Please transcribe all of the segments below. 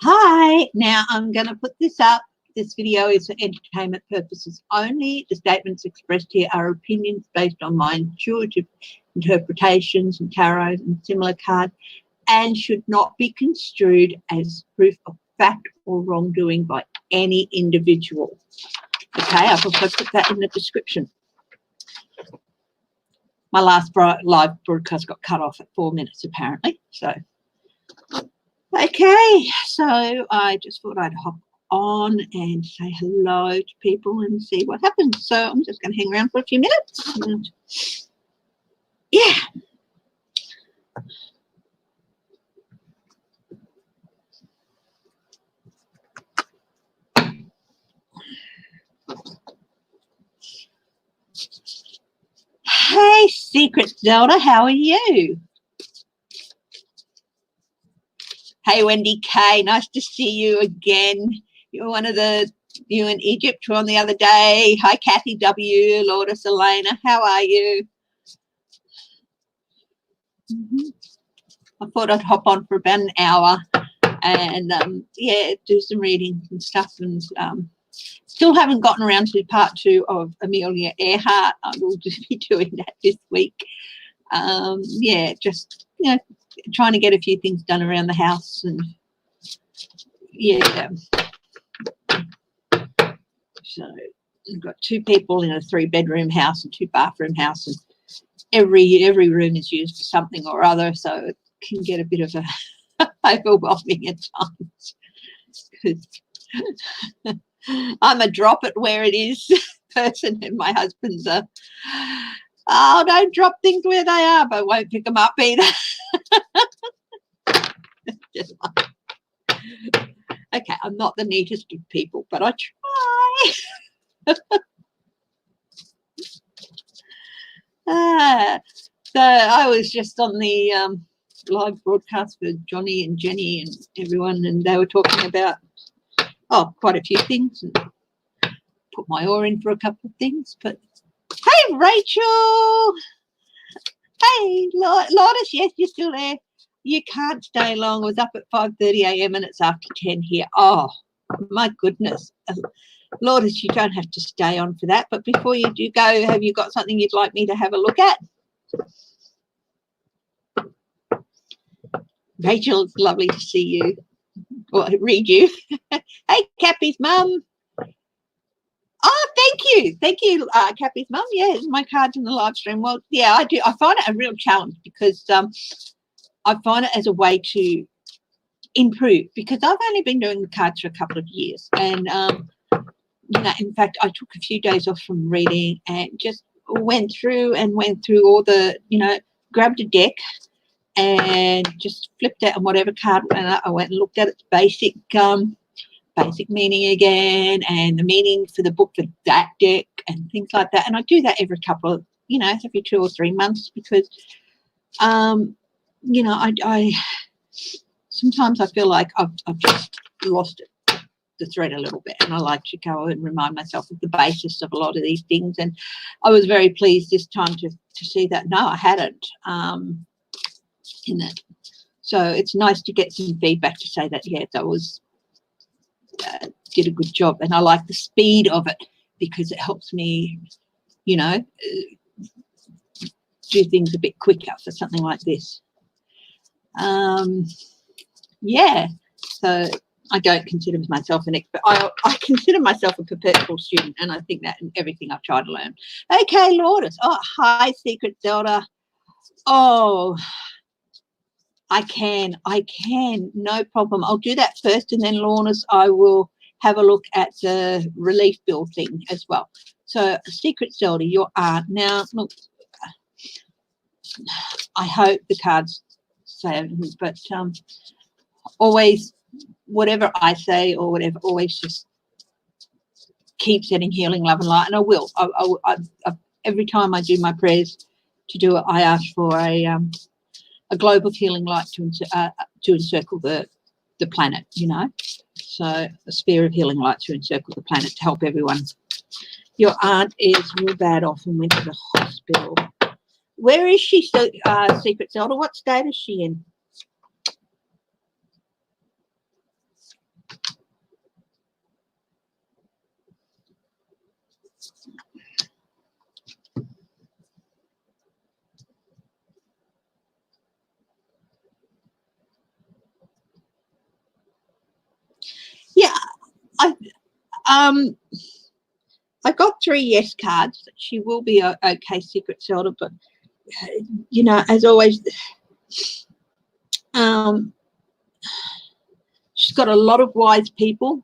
Hi, now I'm going to put this up. This video is for entertainment purposes only. The statements expressed here are opinions based on my intuitive interpretations and tarot and similar cards, and should not be construed as proof of fact or wrongdoing by any individual. Okay, I've also put that in the description. My last live broadcast got cut off at 4 minutes apparently. So, okay, so I just thought I'd hop on and say hello to people and see what happens. So I'm just going to hang around for a few minutes. And yeah. Hey, Secret Zelda, how are you? Hey, Wendy K, nice to see you again. You're one of you in Egypt were on the other day. Hi, Kathy W, Lourdes Elena, how are you? I thought I'd hop on for about an hour and, yeah, do some reading and stuff. And still haven't gotten around to part 2 of Amelia Earhart. I will just be doing that this week. Yeah, just, you know, trying to get a few things done around the house. And, yeah. So we've got 2 people in a 3-bedroom house and 2-bathroom house, and every room is used for something or other, so it can get a bit of a overwhelming at times. I'm a drop it where it is person, and my husband's a, oh, don't drop things where they are, but won't pick them up either. Just like, okay, I'm not the neatest of people, but I try. So I was just on the live broadcast for Johnny and Jenny and everyone, and they were talking about, oh, quite a few things, and put my oar in for a couple of things. But hey, Rachel, hey, Lourdes, yes, you're still there. You can't stay long. I was up at 5:30 a.m. and it's after 10 here. Oh, my goodness. Lourdes, you don't have to stay on for that. But before you do go, have you got something you'd like me to have a look at? Rachel, it's lovely to see you. Or read you. Hey, Cappy's mum. Oh, thank you, Cappy's mum. Yeah, my card's in the live stream. Well, yeah, I do. I find it a real challenge because I find it as a way to improve, because I've only been doing the cards for a couple of years, and you know, in fact, I took a few days off from reading and just went through all the, you know, grabbed a deck and just flipped out on whatever card went up. I went and looked at its basic meaning again, and the meaning for the book for that deck and things like that. And I do that every couple of, you know, every 2 or 3 months, because you know, I sometimes I feel like I've just lost the thread a little bit, and I like to go and remind myself of the basis of a lot of these things. And I was very pleased this time to see that no, I hadn't in it. So it's nice to get some feedback to say that, yeah, that was did a good job. And I like the speed of it, because it helps me, you know, do things a bit quicker for something like this. Yeah, so I don't consider myself an expert. I consider myself a perpetual student, and I think that in everything I've tried to learn. Okay, Lourdes. Oh, hi, Secret Zelda. Oh, I can, no problem. I'll do that first, and then, Lourdes, I will have a look at the relief bill thing as well. So, Secret Zelda, your art. Now, look, I hope the cards say everything, but always, whatever I say or whatever, always just keep sending healing, love and light. And I will. I every time I do my prayers to do it, I ask for a globe of healing light to encircle the planet, you know. So a sphere of healing light to encircle the planet to help everyone. Your aunt is real bad off and went to the hospital. Where is she, Secret Zelda? What state is she in? I got 3 yes cards. She will be okay, Secret Zelda, but you know, as always, she's got a lot of wise people,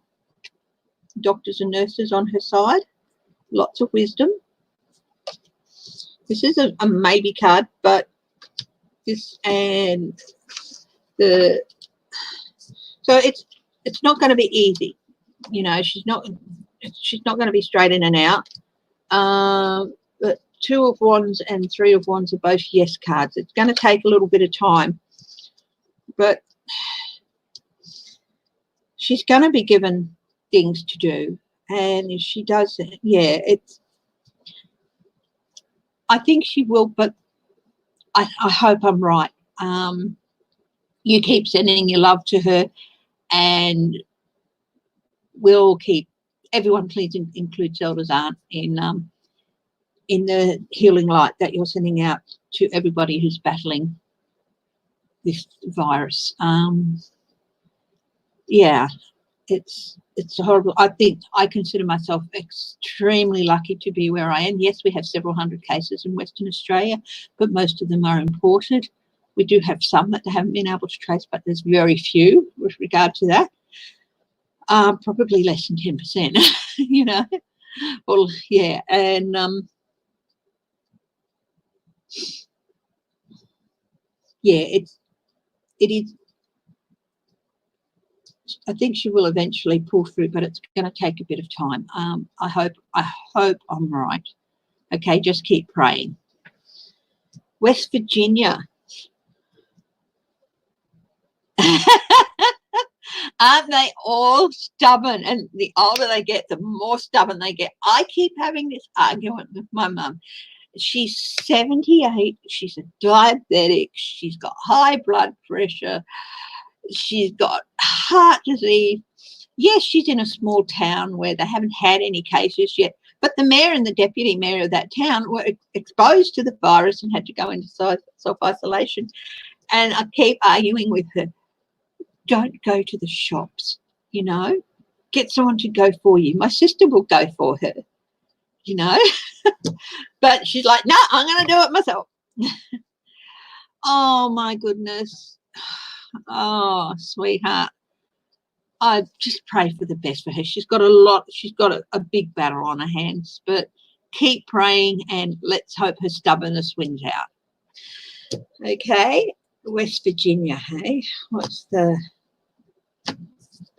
doctors and nurses on her side, lots of wisdom. This is a maybe card, but this and the so it's not going to be easy. You know, she's not going to be straight in and out. But 2 of Wands and 3 of Wands are both yes cards. It's going to take a little bit of time, but she's going to be given things to do, and if she does, yeah, I think she will, but I hope I'm right. You keep sending your love to her, and we'll keep everyone. Please include Zelda's aunt in the healing light that you're sending out to everybody who's battling this virus. Yeah, it's horrible. I think I consider myself extremely lucky to be where I am. Yes, we have several hundred cases in Western Australia, but most of them are imported. We do have some that they haven't been able to trace, but there's very few with regard to that. Probably less than 10%, you know. Well, yeah, and yeah, it is. I think she will eventually pull through, but it's going to take a bit of time. I hope I'm right. Okay, just keep praying. West Virginia. Aren't they all stubborn? And the older they get, the more stubborn they get. I keep having this argument with my mum. She's 78. She's a diabetic. She's got high blood pressure. She's got heart disease. Yes, she's in a small town where they haven't had any cases yet, but the mayor and the deputy mayor of that town were exposed to the virus and had to go into self-isolation. And I keep arguing with her, don't go to the shops, you know, get someone to go for you. My sister will go for her, you know, but she's like, no, I'm going to do it myself. Oh, my goodness. Oh, sweetheart. I just pray for the best for her. She's got a big battle on her hands, but keep praying and let's hope her stubbornness wins out. Okay, West Virginia, hey? That's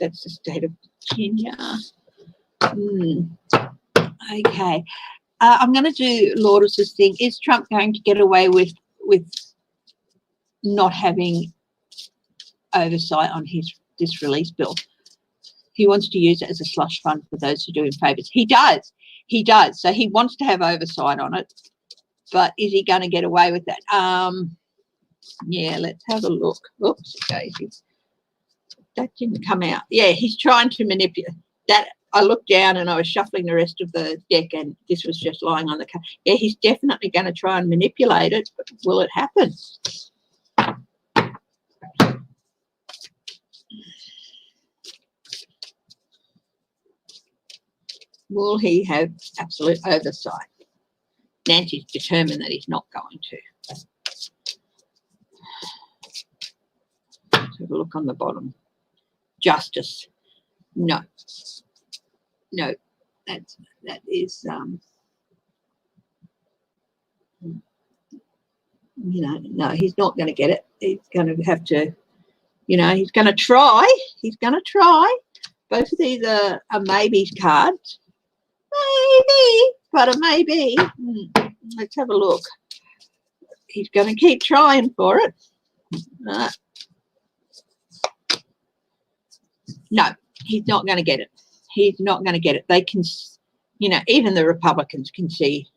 the state of Virginia. Okay. I'm going to do Lourdes's thing. Is Trump going to get away with not having oversight on this release bill? He wants to use it as a slush fund for those who do him favours. He does. So he wants to have oversight on it, but is he going to get away with that? Yeah, let's have a look. Oops, Daisy. That didn't come out. Yeah, he's trying to manipulate that. I looked down and I was shuffling the rest of the deck and this was just lying on the card. Yeah, he's definitely going to try and manipulate it, but will it happen? Will he have absolute oversight? Nancy's determined that he's not going to. Let's have a look on the bottom. Justice. No. No. That is you know, no, he's not going to get it. He's going to have to, you know, he's going to try. He's going to try. Both of these are maybes cards. Maybe, but a maybe. Let's have a look. He's going to keep trying for it. No, he's not going to get it. He's not going to get it. They can, you know, even the Republicans can see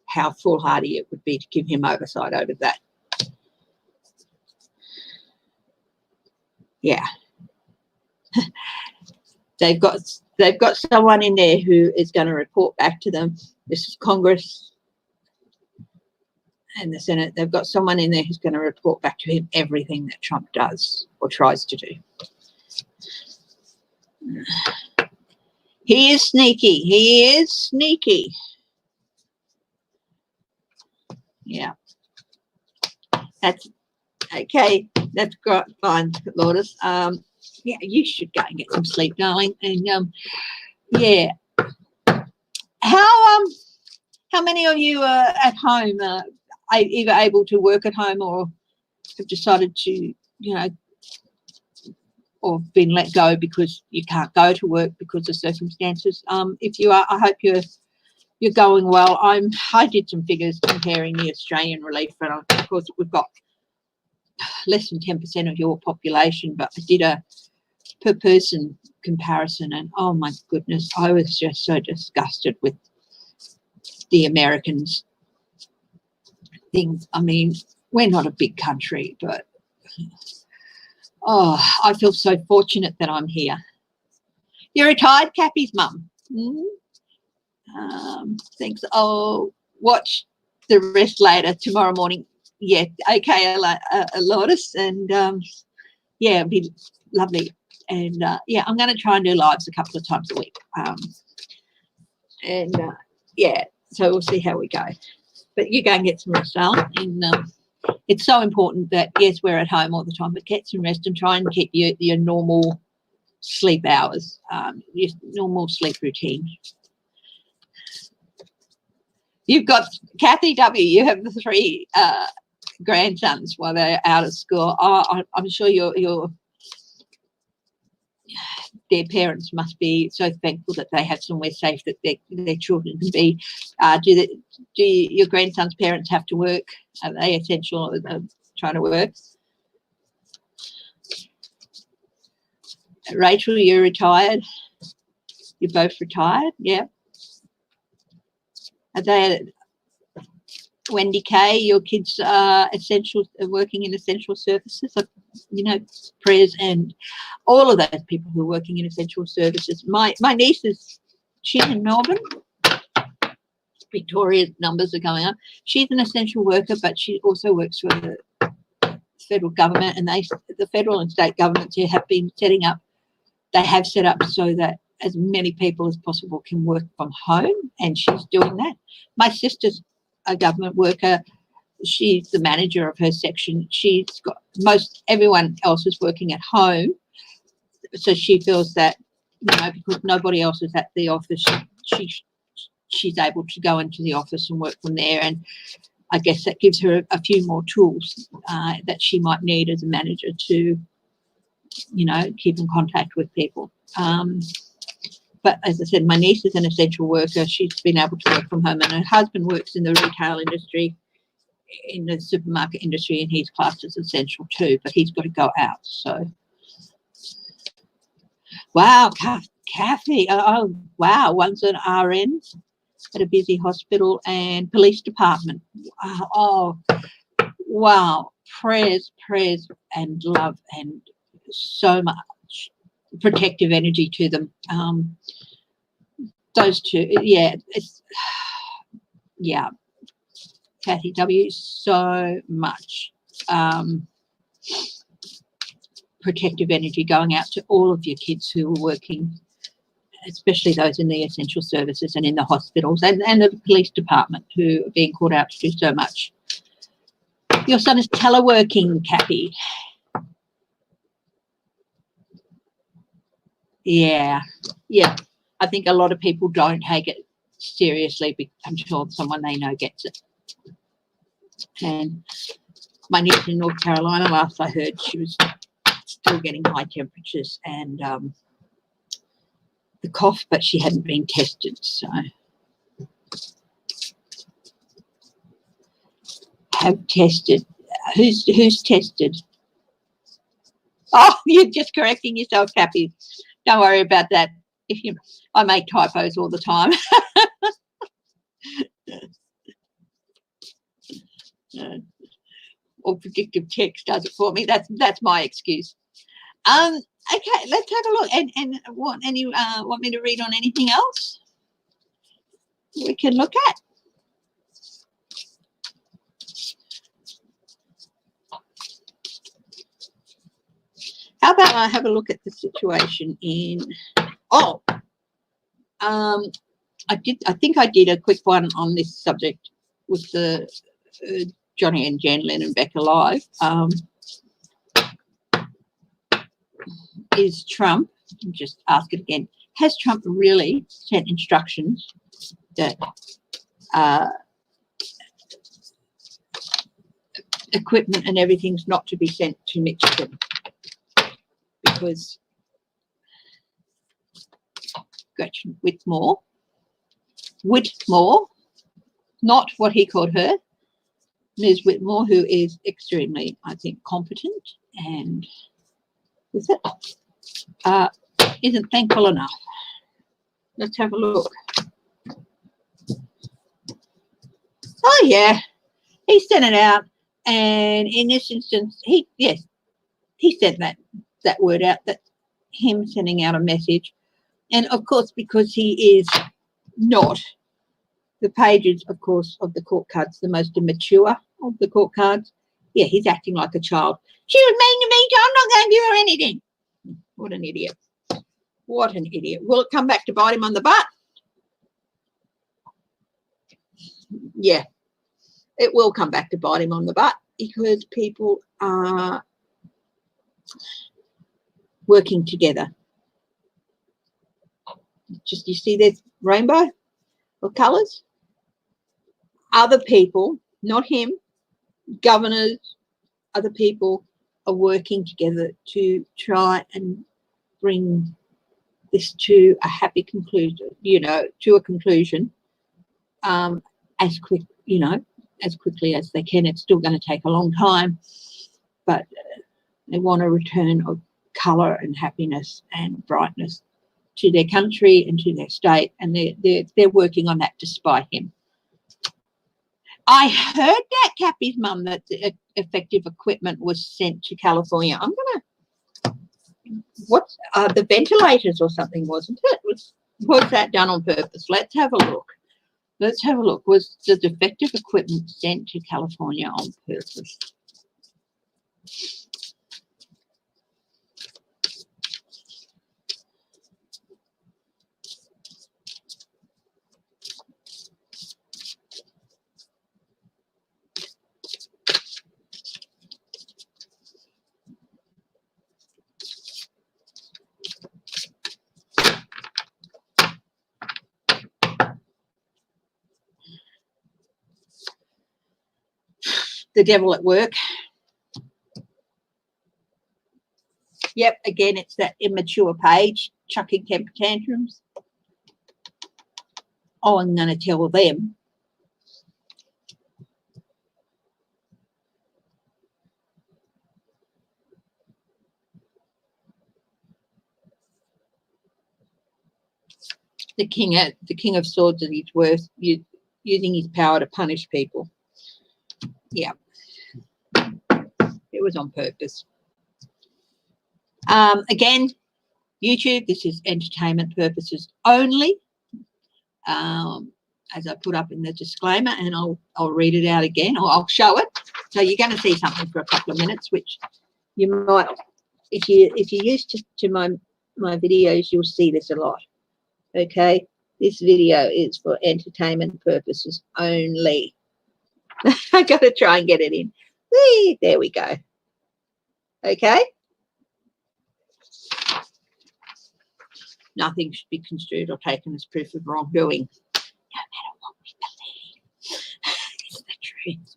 how foolhardy it would be to give him oversight over that. Yeah. They've got someone in there who is going to report back to them. This is Congress and the Senate. They've got someone in there who's going to report back to him everything that Trump does or tries to do. He is sneaky. He is sneaky. Yeah. That's okay. That's great. Fine, Lourdes. Yeah, you should go and get some sleep, darling. And yeah. How many of you are at home? Are either able to work at home or have decided to, you know, or been let go because you can't go to work because of circumstances? If you are, I hope you're going well. I did some figures comparing the Australian relief, and of course we've got less than 10% of your population, but I did a per person comparison, and oh my goodness, I was just so disgusted with the Americans things. I mean, we're not a big country, but oh, I feel so fortunate that I'm here. You're retired, Cappy's mum. Thanks. I'll watch the rest later tomorrow morning. Yeah, okay, Lourdes, and yeah, it'd be lovely. And yeah, I'm going to try and do lives a couple of times a week. And yeah, so we'll see how we go. But you go and get some rest, darling. And it's so important that, yes, we're at home all the time, but get some rest and try and keep your normal sleep hours, your normal sleep routine. You've got Kathy W. You have the 3 grandsons while they're out of school. Oh, I'm sure their parents must be so thankful that they have somewhere safe that their children can be. Do your grandsons' parents have to work? Are they essential trying to work? Rachel, you're retired? You're both retired? Yeah. Are they, Wendy Kay, your kids are working in essential services? You know, Prayers and all of those people who are working in essential services. My niece she's in Melbourne. Victoria's numbers are going up. She's an essential worker, but she also works for the federal government, and the federal and state governments here have been setting up. They have set up so that as many people as possible can work from home, and she's doing that. My sister's a government worker. She's the manager of her section. She's got everyone else is working at home, so she feels that, you know, because nobody else is at the office, she's able to go into the office and work from there. And I guess that gives her a few more tools that she might need as a manager to, you know, keep in contact with people. But as I said, my niece is an essential worker. She's been able to work from home, and her husband works in the retail industry, in the supermarket industry, and he's classed as essential too, but he's got to go out. So, wow, Kathy, oh, wow, one's an RN at a busy hospital and police department. Oh, wow, prayers and love and so much protective energy to them. Those two, yeah, yeah. Kathy W, so much protective energy going out to all of your kids who are working, especially those in the essential services and in the hospitals, and the police department who are being called out to do so much. Your son is teleworking, Kathy. Yeah. I think a lot of people don't take it seriously until someone they know gets it. And my niece in North Carolina, last I heard, she was still getting high temperatures and the cough, but she hadn't been tested. So have tested. Who's tested? Oh, you're just correcting yourself, Cappy. Don't worry about that. I make typos all the time. Or predictive text does it for me. That's my excuse. Okay, let's have a look. And want me to read on anything else we can look at? How about I have a look at the situation in I think I did a quick one on this subject with the Johnny and Jen, Len and Becca live. Is Trump, just ask it again, has Trump really sent instructions that equipment and everything's not to be sent to Mexico? Because Gretchen Whitmore, not what he called her, Ms. Whitmore, who is extremely, I think, competent and with it, isn't thankful enough. Let's have a look. Oh yeah, he sent it out, and in this instance, he sent that word out. That him sending out a message, and of course, because he is not the pages, of course, of the court cards, the most immature of the court cards. Yeah, he's acting like a child. She was mean to me, so I'm not going to give her anything. What an idiot. What an idiot. Will it come back to bite him on the butt? Yeah, it will come back to bite him on the butt because people are working together. Just, you see this rainbow of colours? Other people, not him, governors, other people are working together to try and bring this to a happy conclusion, to a conclusion as quickly as they can. It's still going to take a long time, but they want a return of colour and happiness and brightness to their country and to their state, and they're working on that despite him. I heard that, Cappy's mum, that the effective equipment was sent to California. I'm gonna, what's the ventilators or something, wasn't it? Was that done on purpose? Let's have a look. Let's have a look. Was the defective equipment sent to California on purpose? The devil at work. Yep, again, it's that immature page, chucking temper tantrums. Oh, I'm going to tell them. The king of swords at his worst, using his power to punish people. Yeah, it was on purpose. Again, YouTube, this is entertainment purposes only. As I put up in the disclaimer, and I'll read it out again, or I'll show it. So you're going to see something for a couple of minutes, which you might, if you're used to my videos, you'll see this a lot. Okay, this video is for entertainment purposes only. I got to try and get it in. Whee, there we go. Okay. Nothing should be construed or taken as proof of wrongdoing, no matter what we believe. It's the truth.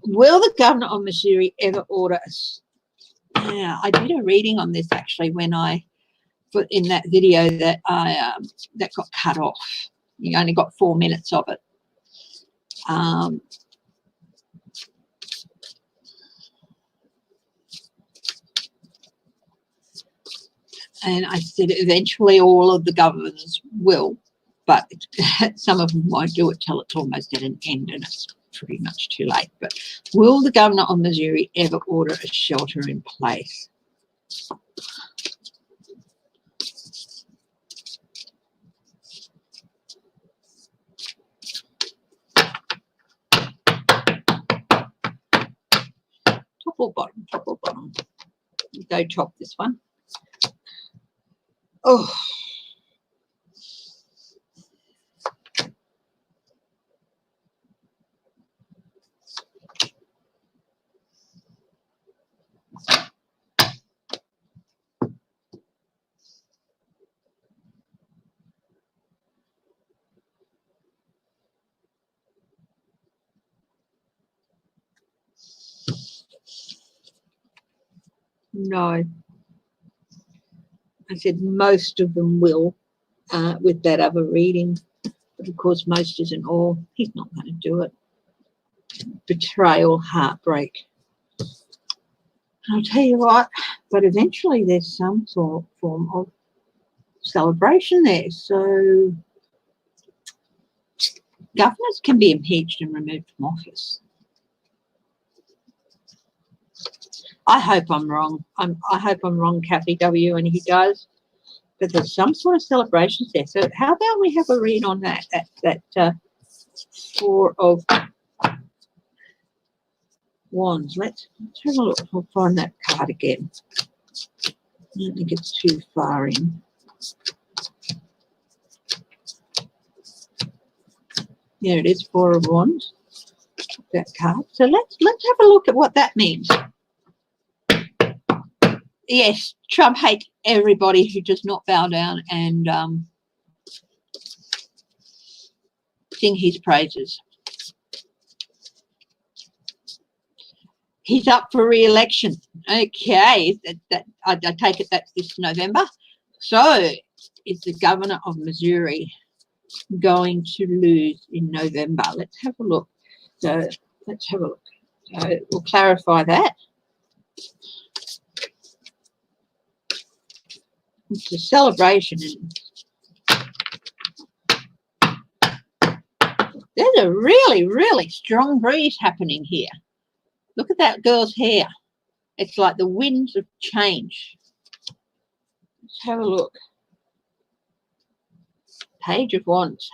Will the governor of Missouri ever order us? Yeah, I did a reading on this actually when I put in that video that that got cut off. You only got 4 minutes of it. And I said eventually all of the governors will, but some of them won't do it till it's almost at an end and it's pretty much too late. But will the governor of Missouri ever order a shelter in place? Top or bottom? Top or bottom? Go top this one. Oh, no. I said most of them will with that other reading. But of course, most isn't all. He's not going to do it. Betrayal, heartbreak. I'll tell you what, but eventually there's some form of celebration there. So governors can be impeached and removed from office. I hope I'm wrong. I hope I'm wrong, Kathy W, and he does. But there's some sort of celebrations there. So how about we have a read on that Four of Wands. Let's have a look. We'll find that card again. I don't think it's too far in. There it is, Four of Wands. That card. So let's have a look at what that means. Yes, Trump hates everybody who does not bow down and sing his praises. He's up for re-election. Okay, I take it that's this November. So is the governor of Missouri going to lose in November? Let's have a look. So let's have a look. So we'll clarify that. It's a celebration. There's a really, really strong breeze happening here. Look at that girl's hair. It's like the winds of change. Let's have a look. Page of Wands.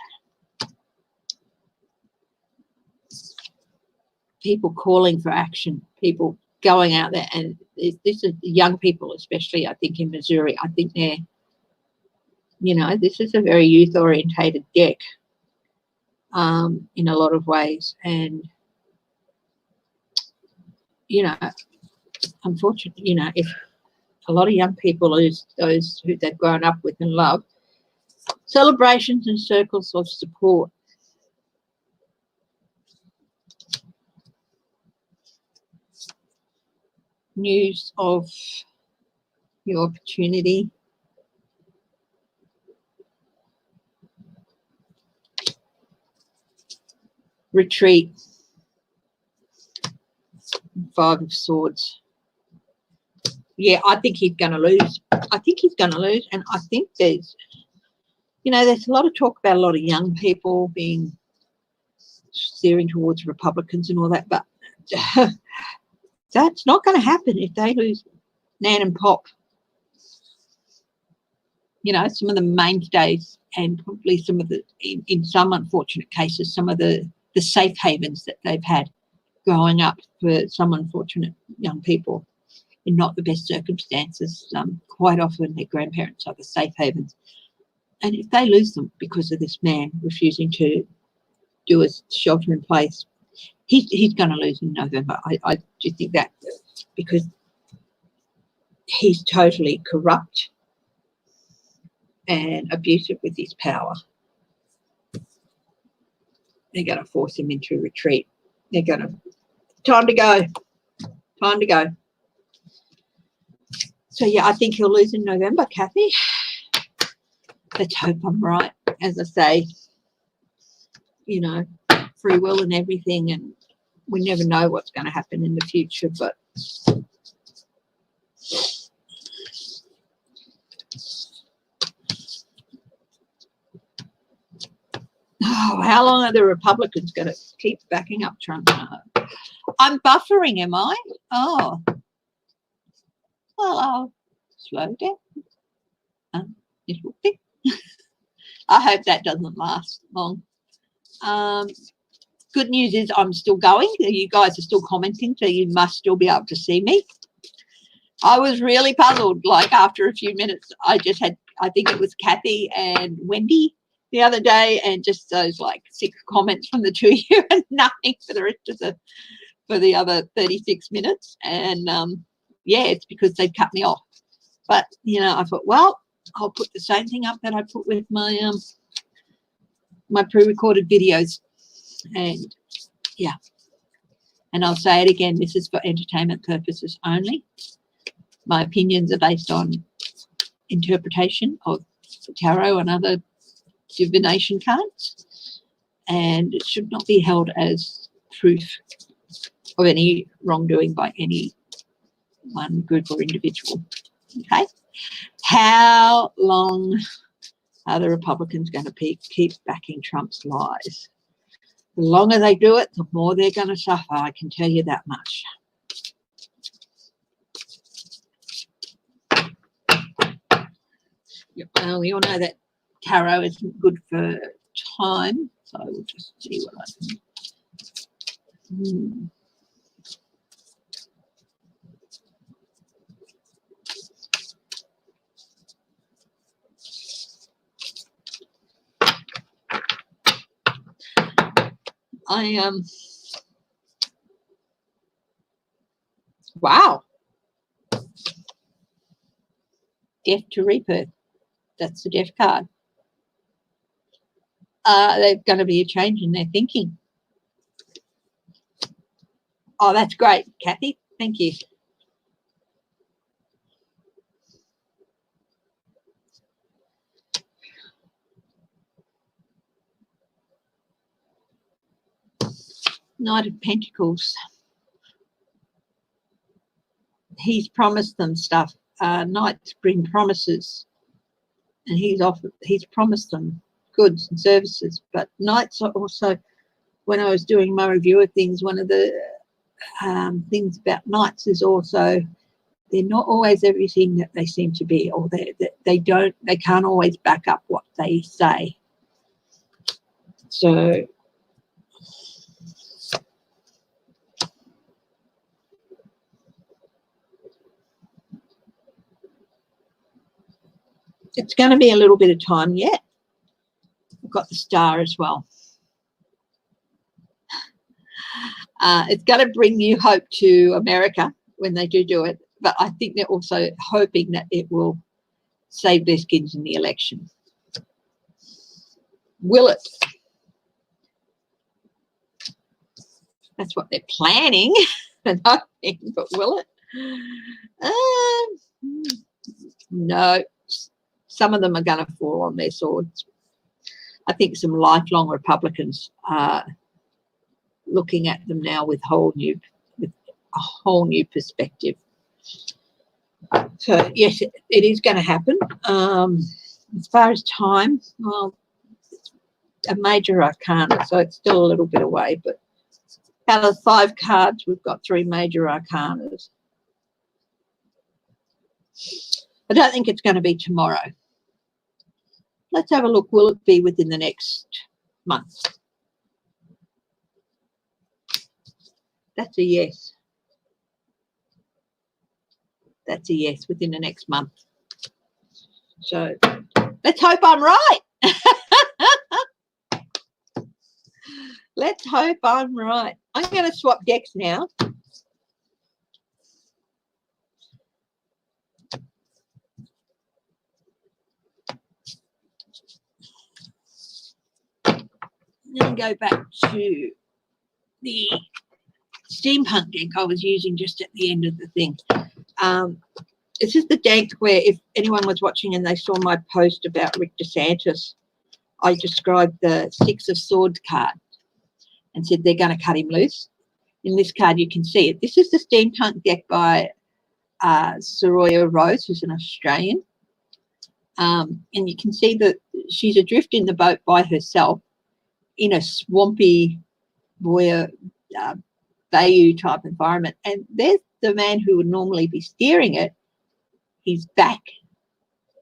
People calling for action. People going out there. And this is young people, especially, I think, in Missouri. I think they're, you know, this is a very youth-orientated deck in a lot of ways. And, you know, unfortunately, you know, if a lot of young people lose those who they've grown up with and love, celebrations and circles of support. News of your opportunity. Retreat. Five of Swords. Yeah, I think he's going to lose. I think he's going to lose. And I think there's, you know, there's a lot of talk about a lot of young people being steering towards Republicans and all that. But that's not going to happen if they lose Nan and Pop. You know, some of the mainstays and probably some of the, in some unfortunate cases, some of the safe havens that they've had growing up for some unfortunate young people in not the best circumstances. Quite often their grandparents are the safe havens. And if they lose them because of this man refusing to do a shelter in place, he's going to lose in November. I just think that because he's totally corrupt and abusive with his power. They're going to force him into retreat. They're going to, time to go. So, yeah, I think he'll lose in November, Kathy. Let's hope I'm right. As I say, you know, free will and everything, and we never know what's going to happen in the future, but oh, how long are the Republicans going to keep backing up Trump? I'm buffering, am I? Oh, well, I'll slow down a little bit. I hope that doesn't last long. Good news is I'm still going. You guys are still commenting, so you must still be able to see me. I was really puzzled, like after a few minutes, I just had I think it was Kathy and Wendy the other day, and just those like 6 comments from the 2 of you and nothing for the rest of the other 36 minutes. And yeah, it's because they'd cut me off. But you know, I thought, well, I'll put the same thing up that I put with my my pre-recorded videos. And yeah, and I'll say it again, this is for entertainment purposes only. My opinions are based on interpretation of tarot and other divination cards, and it should not be held as proof of any wrongdoing by any one group or individual. Okay, how long are the Republicans going to keep backing Trump's lies? The longer they do it, the more they're going to suffer, I can tell you that much. We all know that tarot isn't good for time, so we'll just see what I can. Wow. Death to rebirth. That's the death card. There's going to be a change in their thinking. Oh, that's great, Kathy. Thank you. Knight of Pentacles. He's promised them stuff. Knights bring promises, and he's promised them goods and services. But Knights are also, when I was doing my review of things, one of the things about Knights is also they're not always everything that they seem to be, or they can't always back up what they say. So it's going to be a little bit of time yet. I've got the Star as well. It's going to bring new hope to America when they do it, but I think they're also hoping that it will save their skins in the election. Will it? That's what they're planning and hoping, but will it? No. Some of them are going to fall on their swords. I think some lifelong Republicans are looking at them now with a whole new perspective. So yes, it is going to happen. As far as time, well, it's a major arcana, so it's still a little bit away. But out of 5 cards, we've got 3 major arcanas. I don't think it's going to be tomorrow. Let's have a look. Will it be within the next month? That's a yes. That's a yes, within the next month. So let's hope I'm right. Let's hope I'm right. I'm going to swap decks now. I'm going to go back to the steampunk deck I was using just at the end of the thing. This is the deck where, if anyone was watching and they saw my post about Rick DeSantis, I described the 6 of Swords card and said they're going to cut him loose. In this card, you can see it. This is the steampunk deck by Soraya Rose, who's an Australian. And you can see that she's adrift in the boat by herself in a swampy bayou type environment. And there's the man who would normally be steering it. His back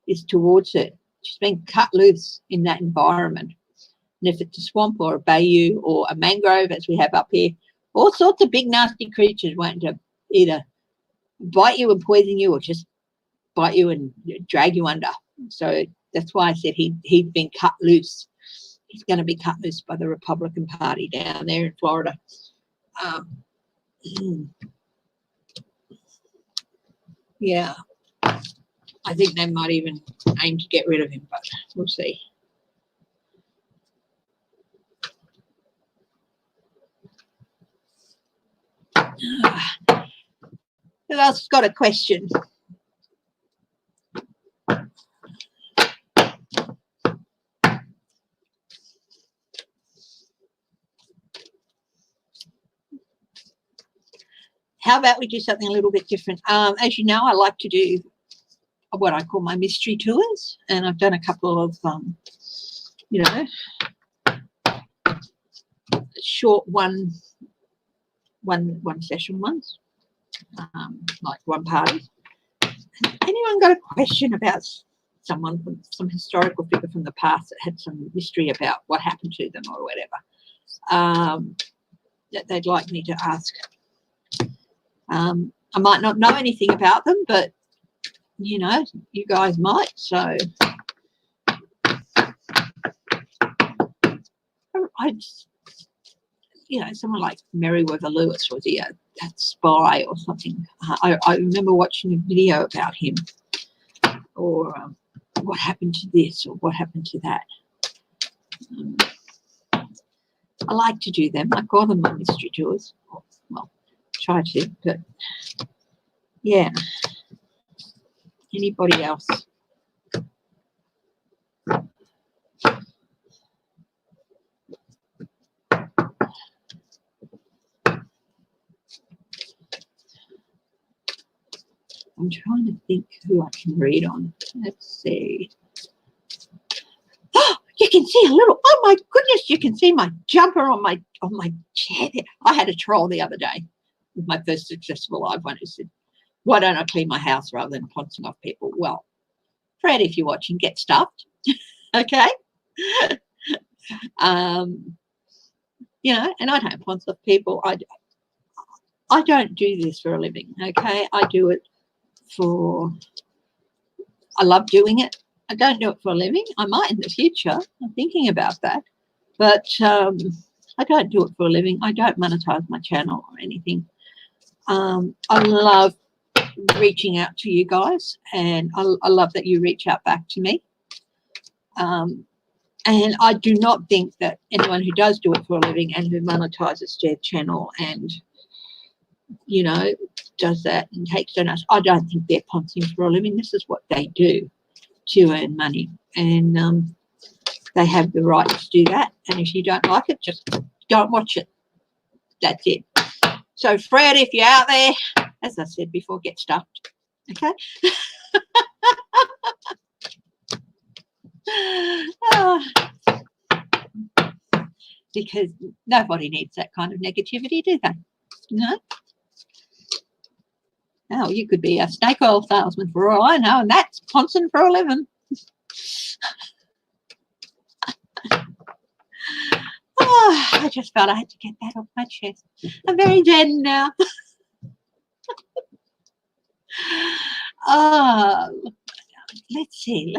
is towards it. She's been cut loose in that environment. And if it's a swamp or a bayou or a mangrove, as we have up here, all sorts of big nasty creatures want to either bite you and poison you or just bite you and drag you under. So that's why I said he'd been cut loose. He's going to be cut loose by the Republican Party down there in Florida. Yeah, I think they might even aim to get rid of him, but we'll see. Who else has got a question? How about we do something a little bit different? As you know, I like to do what I call my mystery tours, and I've done a couple of, you know, short one session ones, like one party. Anyone got a question about someone, from some historical figure from the past that had some mystery about what happened to them or whatever, that they'd like me to ask? I might not know anything about them, but you know, you guys might. So I just, you know, someone like Meriwether Lewis, was he a spy or something? I remember watching a video about him, or what happened to this or what happened to that. I like to do them. I call them my mystery tours. Well, try to, but yeah. Anybody else? I'm trying to think who I can read on. Let's see. Oh, you can see a little. Oh my goodness! You can see my jumper on my chair. I had a troll the other day with my first successful live one who said, "Why don't I clean my house rather than pouncing off people?" Well, Fred, if you're watching, get stuffed. Okay. You know, and I don't pounce off people. I don't do this for a living. Okay, I do it for. I love doing it. I don't do it for a living. I might in the future. I'm thinking about that, but I don't do it for a living. I don't monetize my channel or anything. I love reaching out to you guys, and I love that you reach out back to me. And I do not think that anyone who does do it for a living and who monetizes their channel and, you know, does that and takes donations, I don't think they're pouncing for a living. This is what they do to earn money, and they have the right to do that. And if you don't like it, just don't watch it. That's it. So Fred, if you're out there, as I said before, get stuffed. Okay. Because nobody needs that kind of negativity, do they? No. Oh, you could be a snake oil salesman for all I know, and that's pouncing for a living. Oh, I just felt I had to get that off my chest. I'm very zen now. Oh, let's see.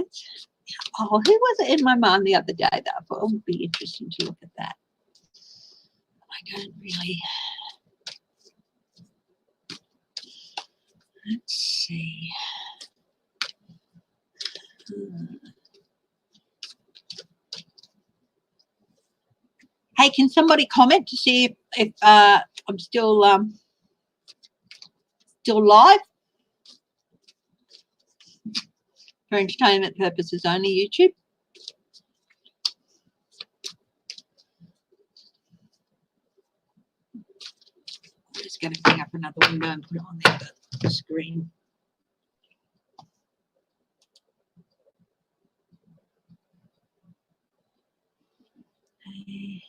Oh, who was it in my mind the other day that I thought, it would be interesting to look at that? I don't really. Let's see. Hey, can somebody comment to see if I'm still live for entertainment purposes only, YouTube? I'm just going to bring up another window and put it on the other screen. Okay.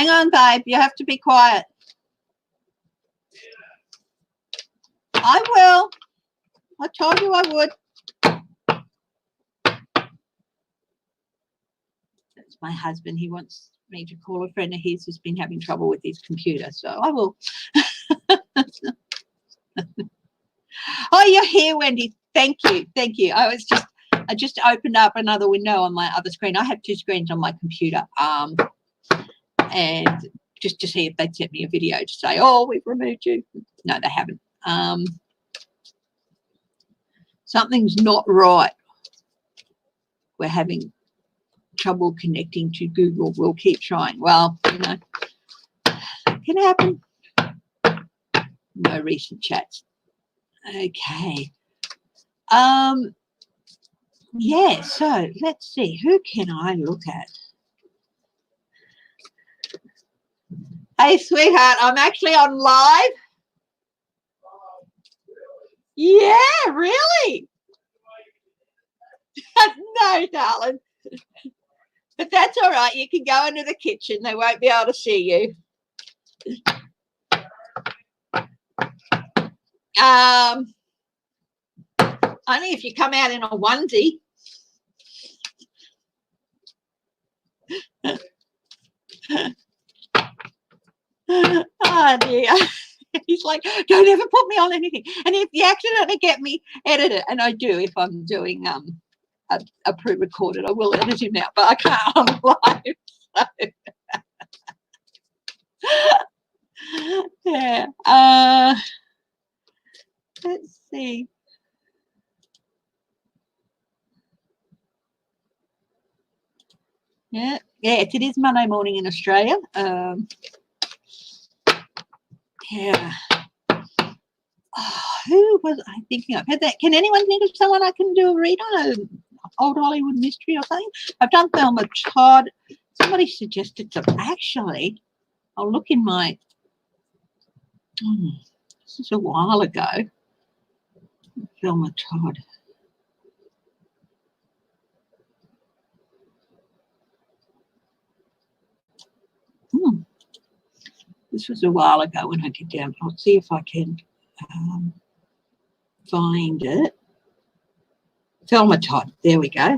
Hang on, babe. You have to be quiet. I will. I told you I would. That's my husband. He wants me to call a friend of his who's been having trouble with his computer, so I will. Oh, you're here, Wendy. Thank you. Thank you. I just opened up another window on my other screen. I have two screens on my computer. And just to see if they'd sent me a video to say, oh, we've removed you. No, they haven't. Something's not right. We're having trouble connecting to Google. We'll keep trying. Well, you know, it can happen. No recent chats. Okay. Yeah, so let's see. Who can I look at? Hey, sweetheart, I'm actually on live. Yeah, really? No, darling. But that's all right. You can go into the kitchen. They won't be able to see you. Only if you come out in a onesie. Oh, dear. He's like, don't ever put me on anything. And if you accidentally get me, edit it. And I do if I'm doing a pre-recorded. I will edit him out, but I can't on live. So. Yeah. Let's see. Yeah. Yes, it is Monday morning in Australia. Yeah. Oh, who was I thinking of? Can anyone think of someone I can do a read on? An old Hollywood mystery or something? I've done Thelma Todd. Somebody suggested some. Actually, I'll look in my. This is a while ago. Thelma Todd. This was a while ago when I did down. I'll see if I can find it. Thelma Todd. There we go.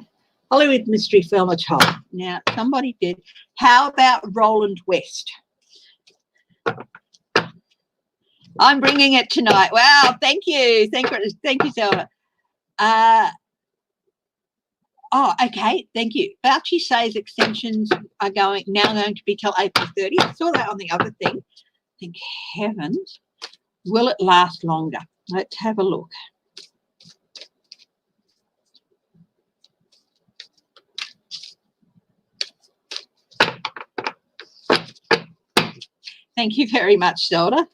Hollywood mystery, Thelma Todd. Now, somebody did. How about Roland West? I'm bringing it tonight. Wow, thank you. Thank you, Selma. Oh, okay, thank you. Fauci says extensions are now going to be till April 30th. I saw that on the other thing. Thank heavens. Will it last longer? Let's have a look. Thank you very much, Zelda,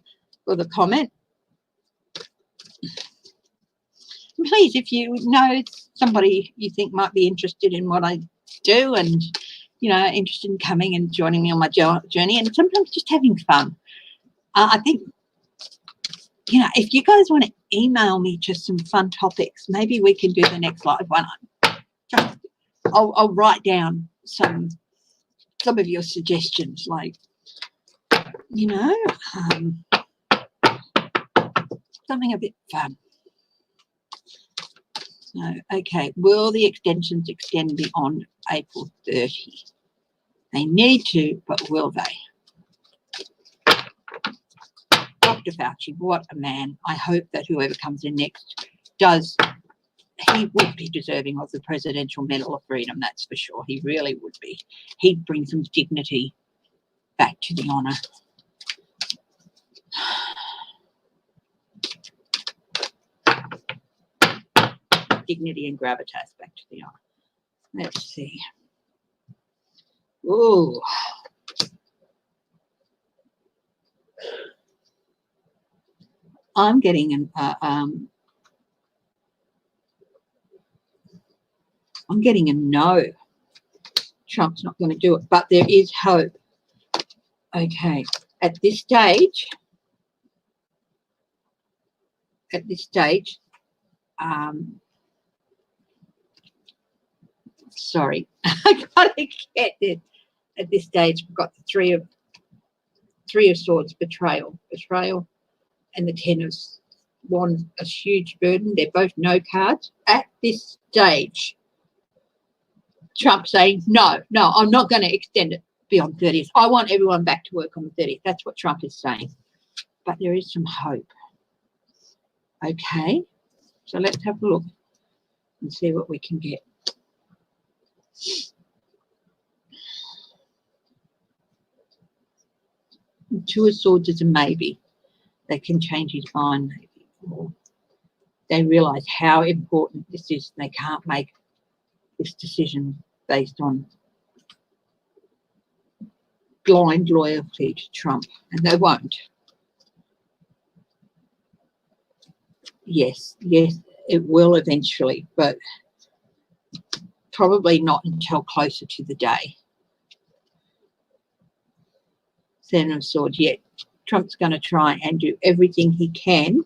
for the comment. Please, if you know somebody you think might be interested in what I do and, you know, interested in coming and joining me on my journey and sometimes just having fun. I think, you know, if you guys want to email me just some fun topics, maybe we can do the next live one. I'll write down some of your suggestions, like, you know, something a bit fun. So, okay, will the extensions extend beyond April 30? They need to, but will they? Dr. Fauci, what a man. I hope that whoever comes in next does, he would be deserving of the Presidential Medal of Freedom, that's for sure. He really would be. He'd bring some dignity back to the honour. Dignity and gravitas back to the honour. Let's see. Ooh. I'm getting an I'm getting a no. Trump's not going to do it, but there is hope. Okay, at this stage, sorry, I gotta get it. At this stage, we've got the three of Three of Swords, betrayal, and the Ten of Wands, a huge burden. They're both no cards. At this stage, Trump saying, no, I'm not going to extend it beyond 30th. I want everyone back to work on the 30th. That's what Trump is saying. But there is some hope. Okay, so let's have a look and see what we can get. Two of Swords is a maybe. They can change his mind maybe. Or they realise how important this is. They can't make this decision based on blind loyalty to Trump, and they won't. Yes, it will eventually, but probably not until closer to the day. Seven of Swords, yeah. Trump's going to try and do everything he can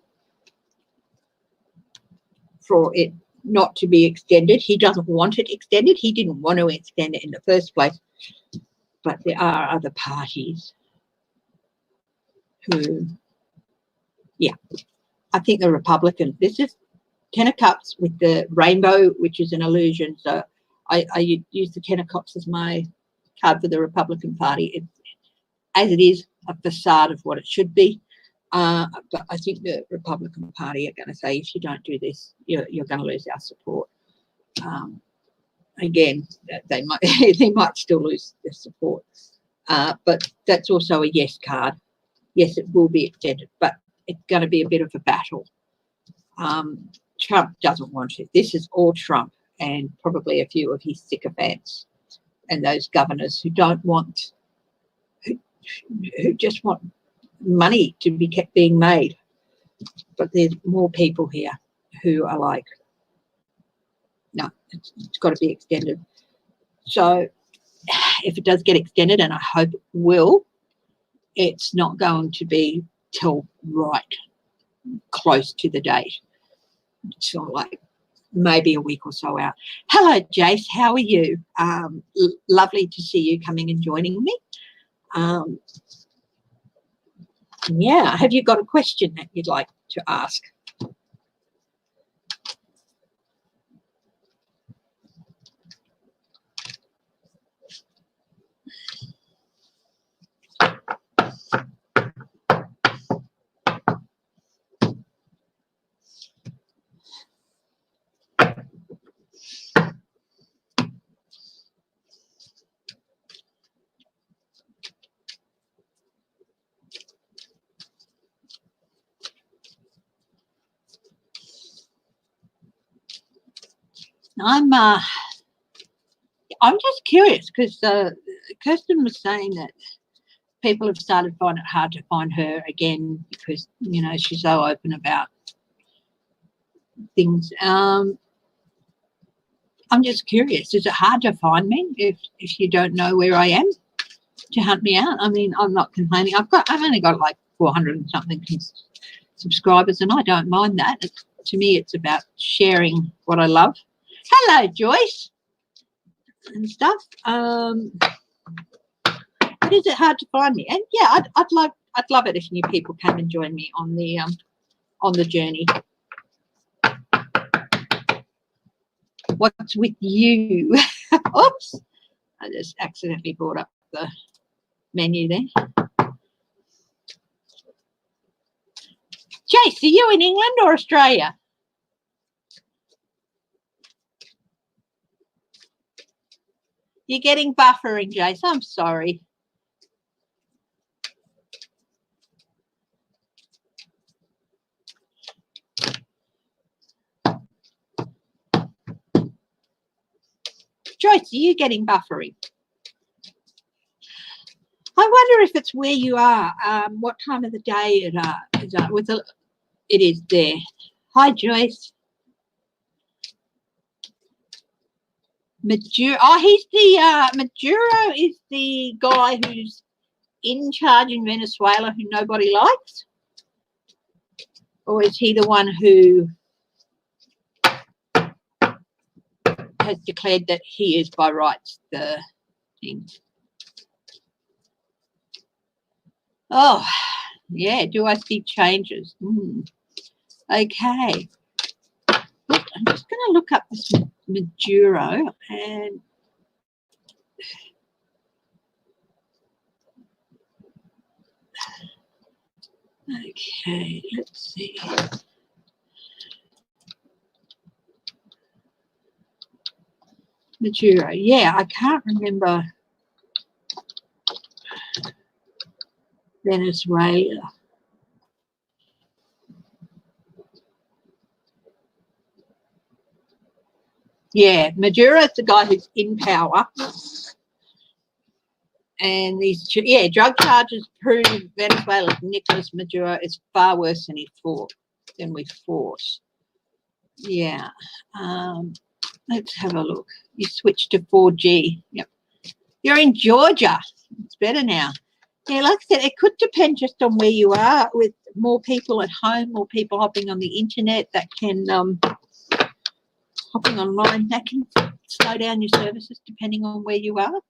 for it not to be extended. He doesn't want it extended. He didn't want to extend it in the first place. But there are other parties who, yeah, I think the Republicans, this is Ten of Cups with the rainbow, which is an illusion. So I use the Ten of Cups as my card for the Republican Party. It's, as it is, a facade of what it should be. But I think the Republican Party are going to say, if you don't do this, you're going to lose our support. Again, they might still lose their support. But that's also a yes card. Yes, it will be extended, but it's going to be a bit of a battle. Trump doesn't want it. This is all Trump and probably a few of his sycophants and those governors who don't want, who just want money to be kept being made. But there's more people here who are like, no, it's got to be extended. So if it does get extended, and I hope it will, it's not going to be till right close to the date. So like maybe a week or so out. Hello, Jace. How are you? Lovely to see you coming and joining me. Yeah, have you got a question that you'd like to ask? I'm just curious because Kirsten was saying that people have started finding it hard to find her again because, you know, she's so open about things. I'm just curious. Is it hard to find me if you don't know where I am to hunt me out? I mean, I'm not complaining. I've only got like 400 and something subscribers, and I don't mind that. To me, it's about sharing what I love. Hello, Joyce and stuff. But is it hard to find me? And yeah, I'd love it if new people came and joined me on the journey. What's with you? Oops, I just accidentally brought up the menu there. Jace, are you in England or Australia? You're getting buffering, Jace. I'm sorry. Joyce, are you getting buffering? I wonder if it's where you are, what time of the day it is there. Hi, Joyce. Maduro. Oh, he's the Maduro is the guy who's in charge in Venezuela who nobody likes, or is he the one who has declared that he is by rights the thing? Oh, yeah. Do I see changes? Okay. Look, I'm just going to look up this Maduro and okay, let's see. Maduro. Yeah, I can't remember Venezuela. Yeah, Maduro is the guy who's in power. And these, yeah, drug charges prove Venezuela's Nicolas Maduro is far worse than we thought. Yeah. Let's have a look. You switched to 4G. Yep. You're in Georgia. It's better now. Yeah, like I said, it could depend just on where you are. With more people at home, more people hopping on the internet, that can hopping online, that can slow down your services depending on where you are.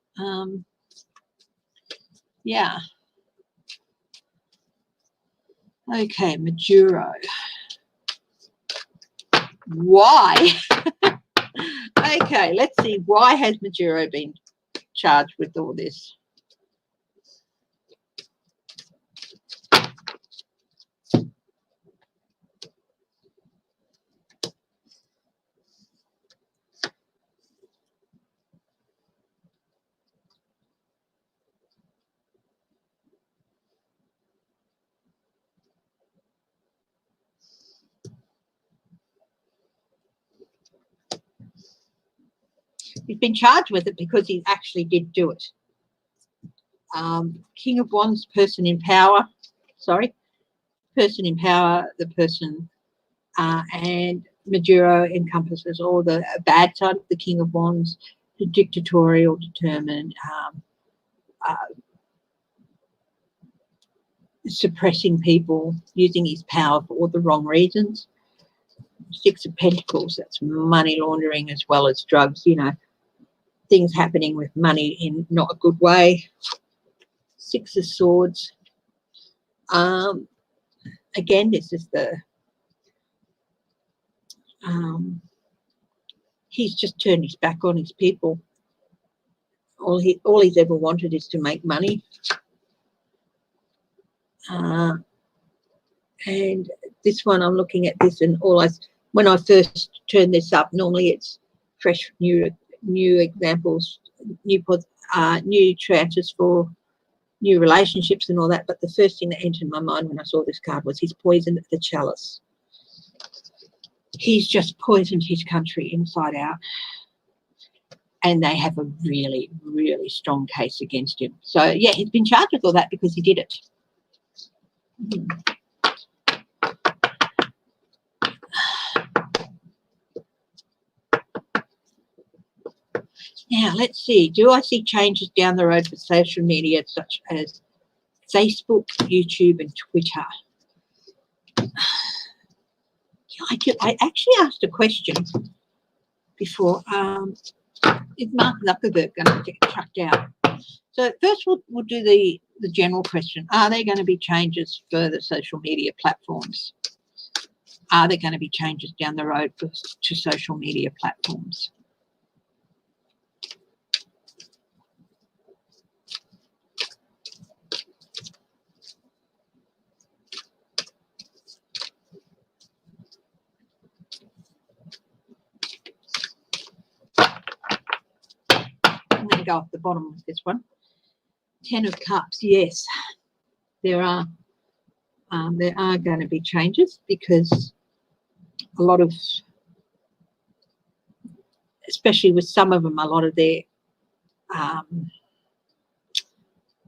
Yeah. Okay, Maduro. Why? Okay, let's see. Why has Maduro been charged with all this? He's been charged with it because he actually did do it. King of Wands, person in power. Sorry. Person in power, the person, and Maduro encompasses all the bad side of the King of Wands, the dictatorial, determined, suppressing people, using his power for all the wrong reasons. Six of Pentacles, that's money laundering as well as drugs, you know, things happening with money in not a good way. Six of Swords. Again, this is the he's just turned his back on his people. All he's ever wanted is to make money. And this one, I'm looking at this, and when I first turn this up, normally it's fresh, new examples, new chances for new relationships and all that. But the first thing that entered my mind when I saw this card was he's poisoned the chalice. He's just poisoned his country inside out. And they have a really, really strong case against him. So, yeah, he's been charged with all that because he did it. Now, let's see. Do I see changes down the road for social media such as Facebook, YouTube, and Twitter? I actually asked a question before. Is Mark Zuckerberg going to get chucked out? So first we'll do the general question. Are there going to be changes for the social media platforms? Are there going to be changes down the road to social media platforms? I'm going to go off the bottom with this one. 10 of Cups, yes. There are going to be changes because a lot of, especially with some of them, a lot of their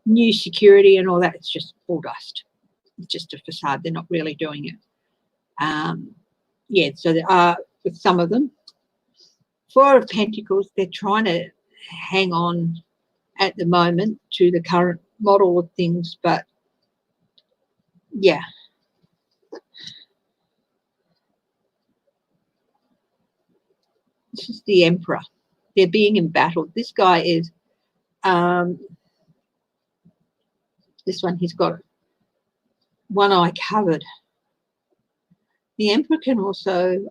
new security and all that, it's just all dust. It's just a facade. They're not really doing it. Yeah, so there are, with some of them. Four of Pentacles, they're trying to hang on at the moment to the current model of things, but yeah. This is the Emperor. They're being embattled. This guy is, this one, he's got one eye covered. The emperor can also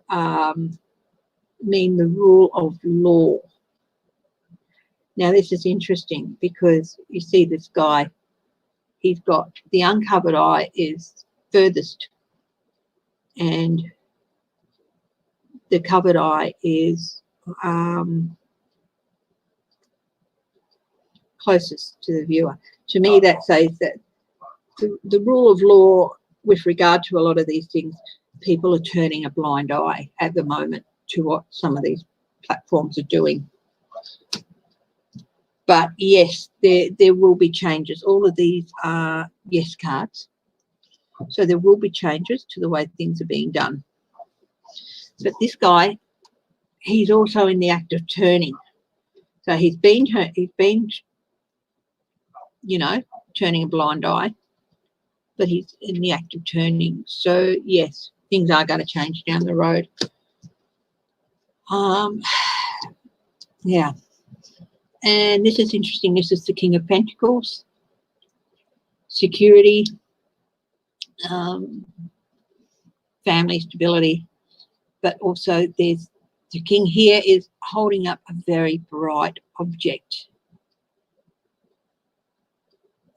mean the rule of law. Now, this is interesting because you see this guy, he's got the uncovered eye is furthest, and the covered eye is closest to the viewer. To me, that says that the rule of law with regard to a lot of these things, people are turning a blind eye at the moment to what some of these platforms are doing. But yes, there will be changes. All of these are yes cards. So there will be changes to the way things are being done. But this guy, he's also in the act of turning. So he's been you know, turning a blind eye, but he's in the act of turning. So yes, things are going to change down the road. Yeah. And this is interesting. This is the King of Pentacles, security, family stability, but also there's the king here is holding up a very bright object.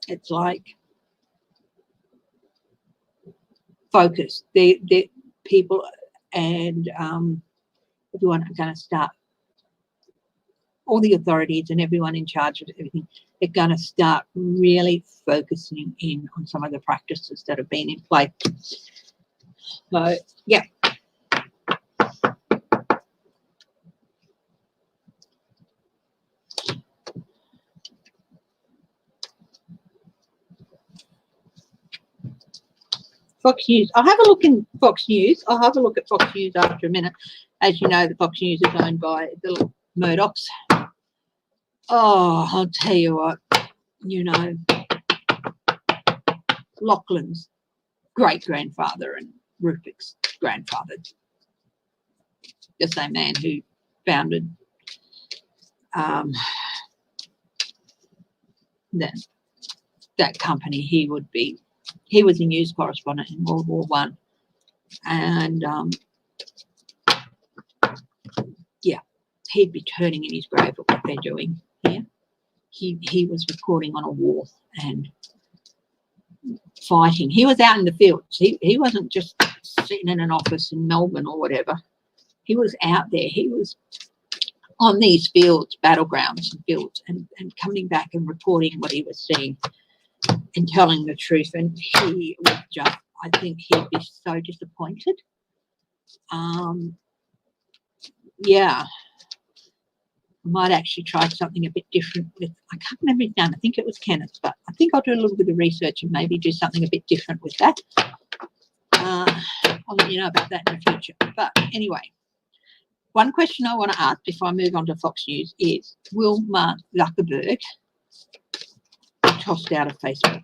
It's like focus. The people and everyone are going to start, all the authorities and everyone in charge of everything, they're going to start really focusing in on some of the practices that have been in place. So, yeah. Fox News. I'll have a look in Fox News. I'll have a look at Fox News after a minute. As you know, the Fox News is owned by the Murdochs. Oh, I'll tell you what, you know, Lachlan's great-grandfather and Rupert's grandfather, the same man who founded that company. He was a news correspondent in World War I, and yeah, he'd be turning in his grave at what they're doing here. He was reporting on a war and fighting. He was out in the fields. He wasn't just sitting in an office in Melbourne or whatever. He was out there. He was on these fields, battlegrounds and fields, and coming back and reporting what he was seeing and telling the truth. And he was just, I think he'd be so disappointed. Yeah. I might actually try something a bit different with, I can't remember his name, I think it was Kenneth, but I think I'll do a little bit of research and maybe do something a bit different with that. I'll let you know about that in the future. But anyway, one question I want to ask before I move on to Fox News is, will Mark Zuckerberg be tossed out of Facebook?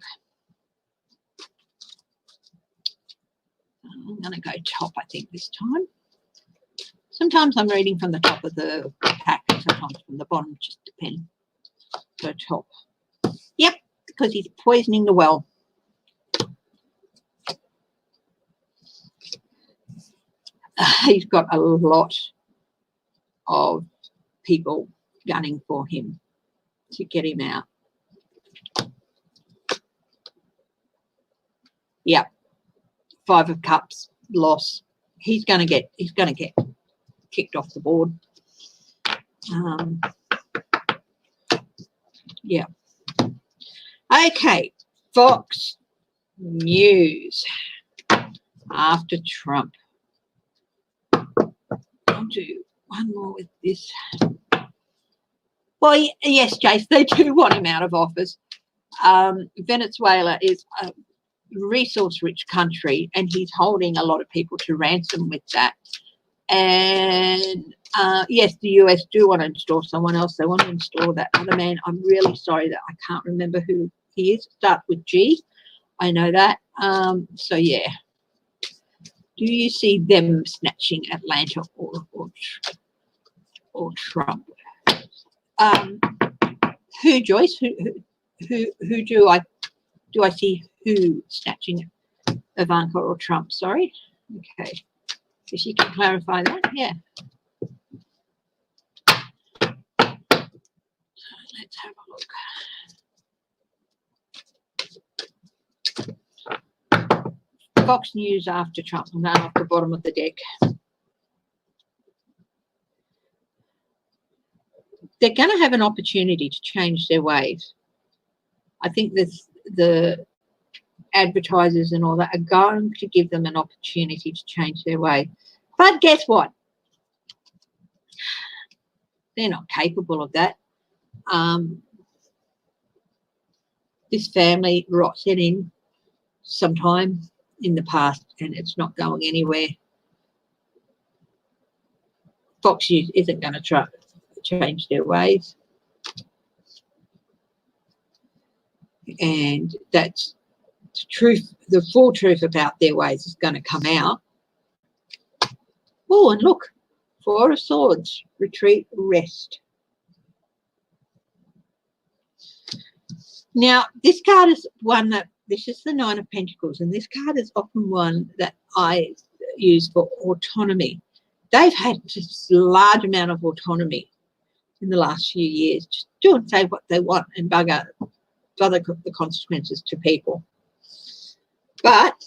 I'm going to go top, I think, this time. Sometimes I'm reading from the top of the pack and sometimes from the bottom, just depends. Go top. Yep, because he's poisoning the well. He's got a lot of people gunning for him to get him out. Yep. 5 of Cups, loss. He's going to get kicked off the board. Yeah. Okay, Fox News. After Trump. I'll do one more with this. Well, yes, Jace, they do want him out of office. Venezuela is a resource-rich country, and he's holding a lot of people to ransom with that. And yes, the US do want to install someone else. They want to install that other man. I'm really sorry that I can't remember who he is. Start with G. I know that. So yeah. Do you see them snatching Atlanta or Trump? Who, Joyce? Who do I see who snatching Ivanka or Trump, sorry. Okay. So she can clarify that, yeah. Let's have a look. Fox News after Trump, and then off the bottom of the deck. They're going to have an opportunity to change their ways. I think the advertisers and all that are going to give them an opportunity to change their way. But guess what? They're not capable of that. This family rots it in sometime in the past, and it's not going anywhere. Fox News isn't going to try to change their ways. And that's the truth. The full truth about their ways is going to come out. Oh, and look, Four of Swords, retreat, rest. Now, this card is one that, this is the Nine of Pentacles, and this card is often one that I use for autonomy. They've had this large amount of autonomy in the last few years. Just do and say what they want and bugger the consequences to people. But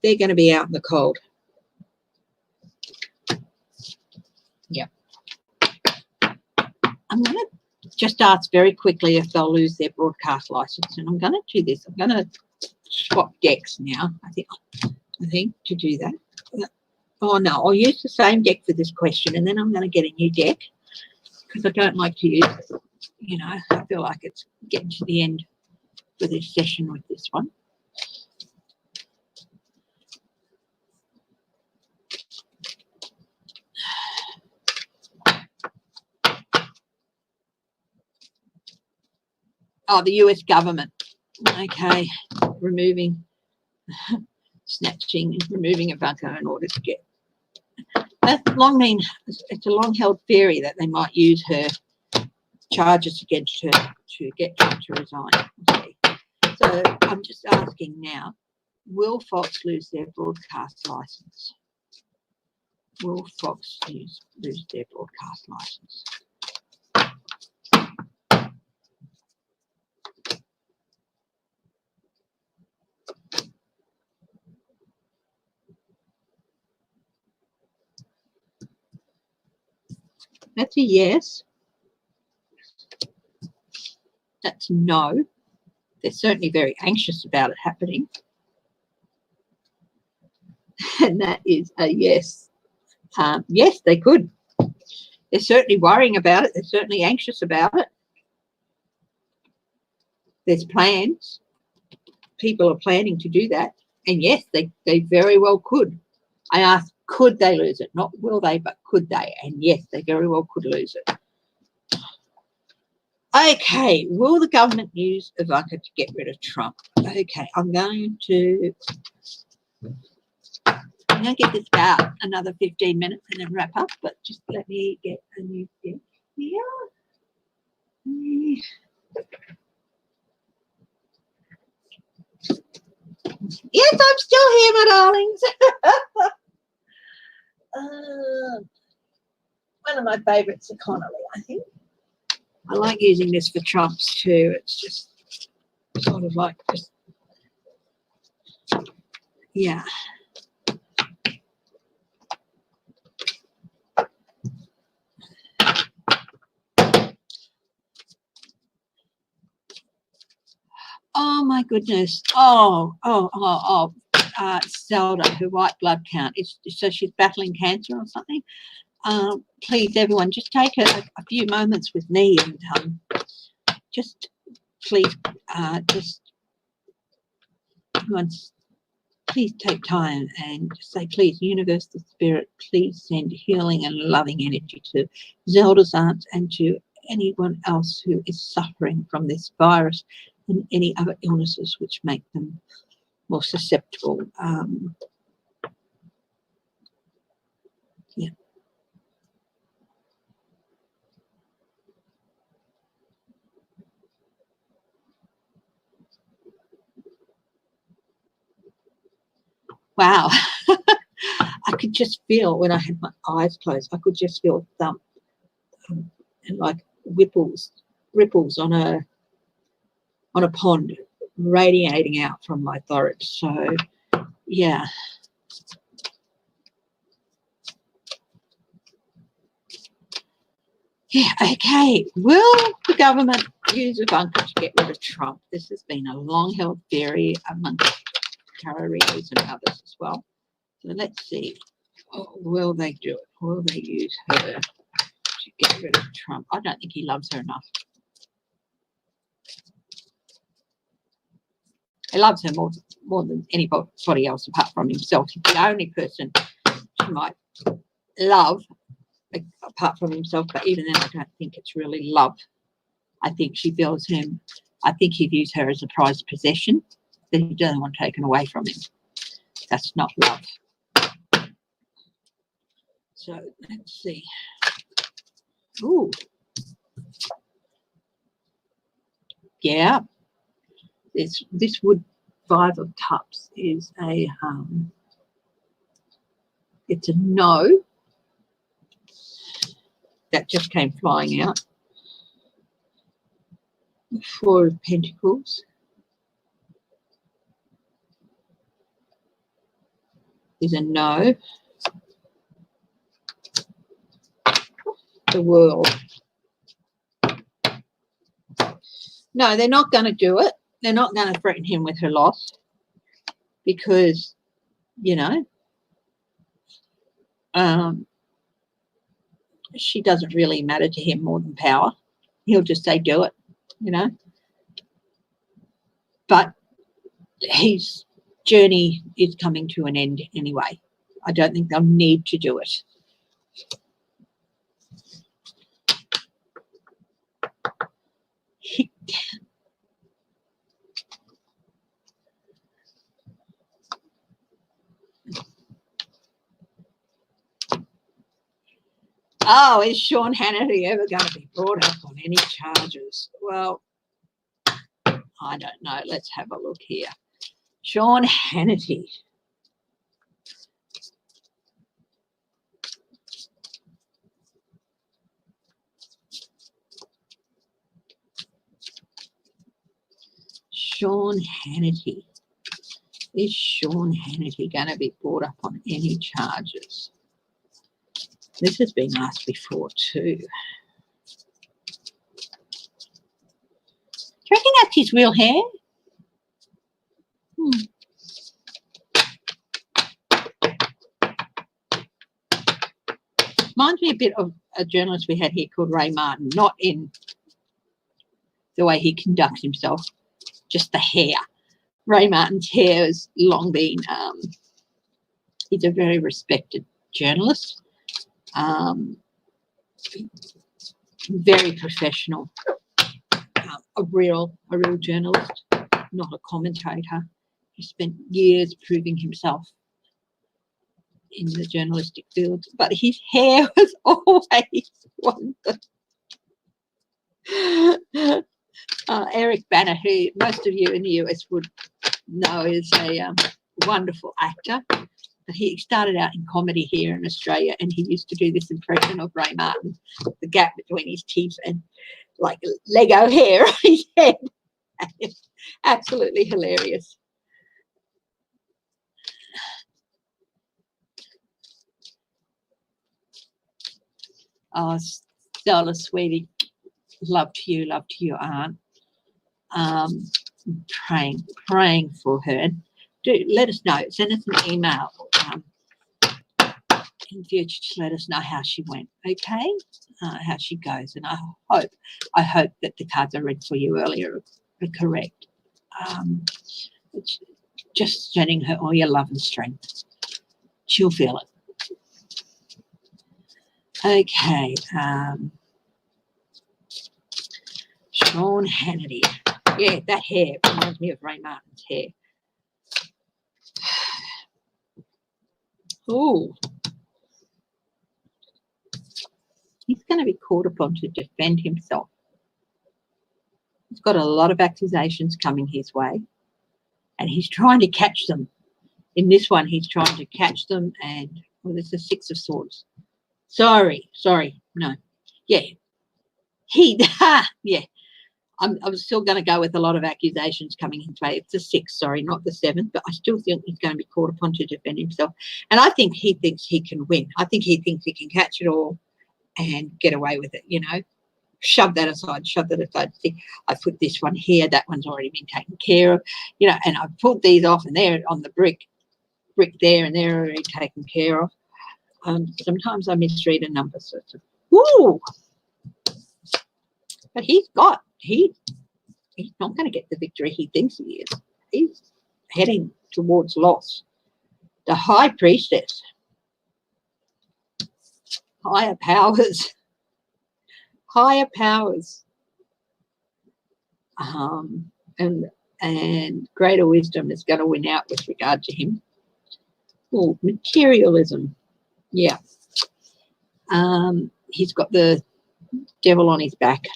they're going to be out in the cold. Yeah. I'm going to just ask very quickly if they'll lose their broadcast license. And I'm going to do this. I'm going to swap decks now, I think to do that. Oh, no, I'll use the same deck for this question, and then I'm going to get a new deck because I don't like to use, you know, I feel like it's getting to the end for this session with this one. Oh, the US government. Okay, removing, snatching and removing Ivanka in order to get. It's a long-held theory that they might use her charges against her to get Trump to resign. Okay. So I'm just asking now, will Fox lose their broadcast license? Will Fox lose their broadcast license? That's a yes. That's no. They're certainly very anxious about it happening. And that is a yes. Yes, they could. They're certainly worrying about it. They're certainly anxious about it. There's plans. People are planning to do that. And yes, they very well could. I asked, could they lose it? Not will they, but could they? And yes, they very well could lose it. Okay, will the government use Ivanka to get rid of Trump? Okay, I'm going to give this about another 15 minutes and then wrap up, but just let me get a new deck here. Yes, I'm still here, my darlings. One of my favourites are Connolly, I think. I like using this for Trumps too. It's just sort of like just, yeah. Oh my goodness. Zelda, her white blood count. So she's battling cancer or something. Please, everyone, just take a few moments with me and just please, please take time and just say, please, universe, the spirit, please send healing and loving energy to Zelda's aunt and to anyone else who is suffering from this virus and any other illnesses which make them more susceptible. Yeah. Wow. I could just feel when I had my eyes closed, I could just feel thump and like ripples on a pond radiating out from my thorax. So yeah. Yeah, okay. Will the government use a bunker to get rid of Trump? This has been a long-held theory amongst tarot readers and others as well. So let's see. Will they do it? Will they use her to get rid of Trump? I don't think he loves her enough. He loves her more than anybody else apart from himself. He's the only person she might love apart from himself, but even then I don't think it's really love. I think she feels him. I think he views her as a prized possession that he doesn't want taken away from him. That's not love. So let's see. Ooh. Yeah. This would 5 of Cups is a it's a no. That just came flying out. 4 of Pentacles is a no. The World. No, they're not going to do it. They're not going to threaten him with her loss because, you know, she doesn't really matter to him more than power. He'll just say, do it, you know. But his journey is coming to an end anyway. I don't think they'll need to do it. Oh, is Sean Hannity ever going to be brought up on any charges? Well, I don't know. Let's have a look here. Sean Hannity. Sean Hannity. Is Sean Hannity going to be brought up on any charges? This has been asked before too. Do you reckon that's his real hair? Reminds me a bit of a journalist we had here called Ray Martin, not in the way he conducts himself, just the hair. Ray Martin's hair has long been, he's a very respected journalist, very professional, a real journalist, not a commentator. He spent years proving himself in the journalistic field, but his hair was always wonderful. Eric Banner, who most of you in the US would know is a wonderful actor. He started out in comedy here in Australia, and he used to do this impression of Ray Martin, the gap between his teeth and like Lego hair on his head. It's absolutely hilarious. Oh, Stella, sweetie, love to you, aunt. Praying for her. And do let us know. Send us an email in future to let us know how she went. Okay, how she goes, and I hope that the cards I read for you earlier are correct. It's just sending her all your love and strength. She'll feel it. Okay. Sean Hannity. Yeah, that hair reminds me of Ray Martin's hair. Oh, he's going to be called upon to defend himself. He's got a lot of accusations coming his way, and he's trying to catch them In this one, he's trying to catch them, and well, there's the Six of Swords. Sorry, no, yeah, yeah. I'm still going to go with a lot of accusations coming into play. It's the 6, sorry, not the 7, but I still think he's going to be called upon to defend himself. And I think he thinks he can win. I think he thinks he can catch it all and get away with it, you know. Shove that aside, See, I put this one here, that one's already been taken care of, you know, and I pulled these off, and they're on the brick there, and they're already taken care of. Sometimes I misread a number, so it's woo! But he's not going to get the victory he thinks he is. He's heading towards loss. The High Priestess. Higher powers. Higher powers. And greater wisdom is going to win out with regard to him. Oh, materialism. Yeah. He's got the devil on his back.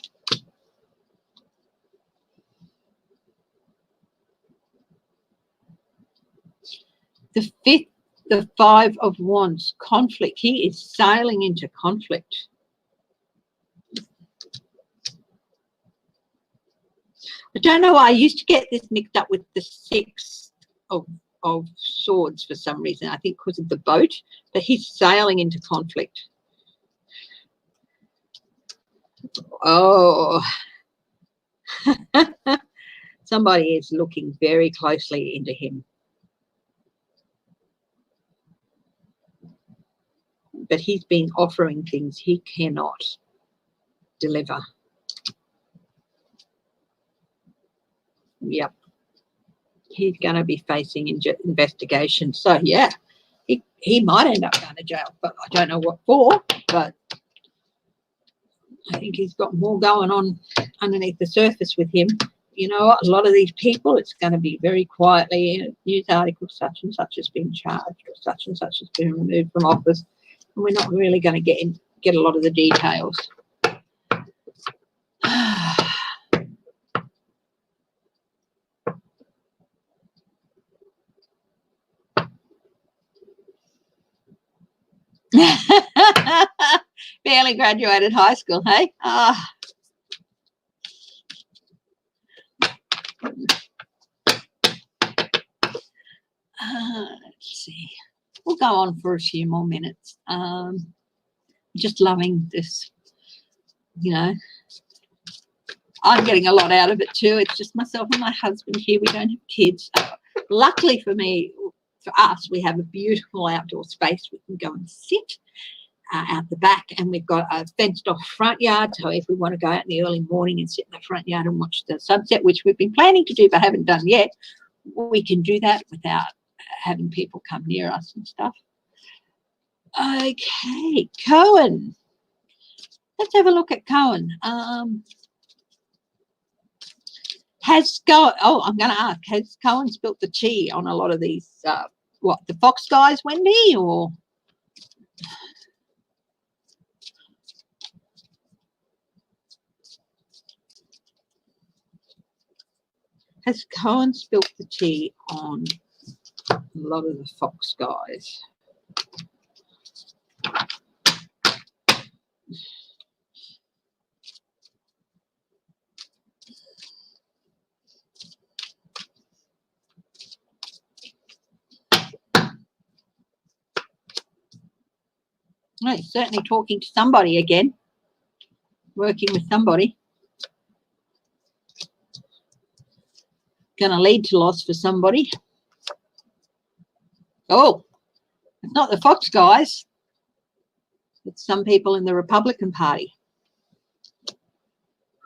The 5th, the 5 of Wands, conflict. He is sailing into conflict. I don't know why I used to get this mixed up with the 6 of Swords for some reason. I think because of the boat, but he's sailing into conflict. Oh, somebody is looking very closely into him. But he's been offering things he cannot deliver. Yep. He's going to be facing investigation. So, yeah, he might end up going to jail, but I don't know what for. But I think he's got more going on underneath the surface with him. You know, a lot of these people, it's going to be very quietly, news article, such and such has been charged, or such and such has been removed from office. And we're not really going to get a lot of the details. Barely graduated high school, hey? Let's see. We'll go on for a few more minutes. Just loving this, you know. I'm getting a lot out of it too. It's just myself and my husband here. We don't have kids. Luckily for us, we have a beautiful outdoor space. We can go and sit out the back, and we've got a fenced off front yard. So if we want to go out in the early morning and sit in the front yard and watch the sunset, which we've been planning to do but haven't done yet, we can do that without having people come near us and stuff. Okay, Cohen. Let's have a look at Cohen. I'm going to ask, has Cohen spilt the tea on a lot of these, the Fox guys, Wendy, or? Has Cohen spilt the tea on a lot of the Fox guys? Well, he's certainly talking to somebody again, working with somebody. Going to lead to loss for somebody. Oh, it's not the Fox guys. It's some people in the Republican Party.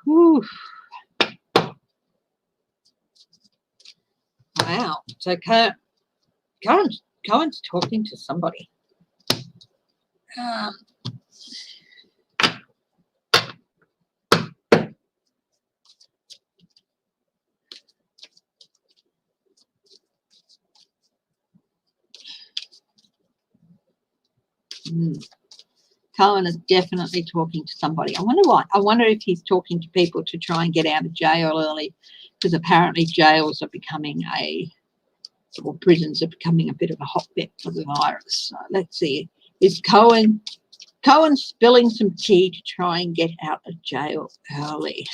Whew. Wow. So Cohen's talking to somebody. Cohen is definitely talking to somebody. I wonder why. I wonder if he's talking to people to try and get out of jail early, because apparently jails are becoming a Well, prisons are becoming a bit of a hotbed for the virus. So let's see. Is Cohen spilling some tea to try and get out of jail early?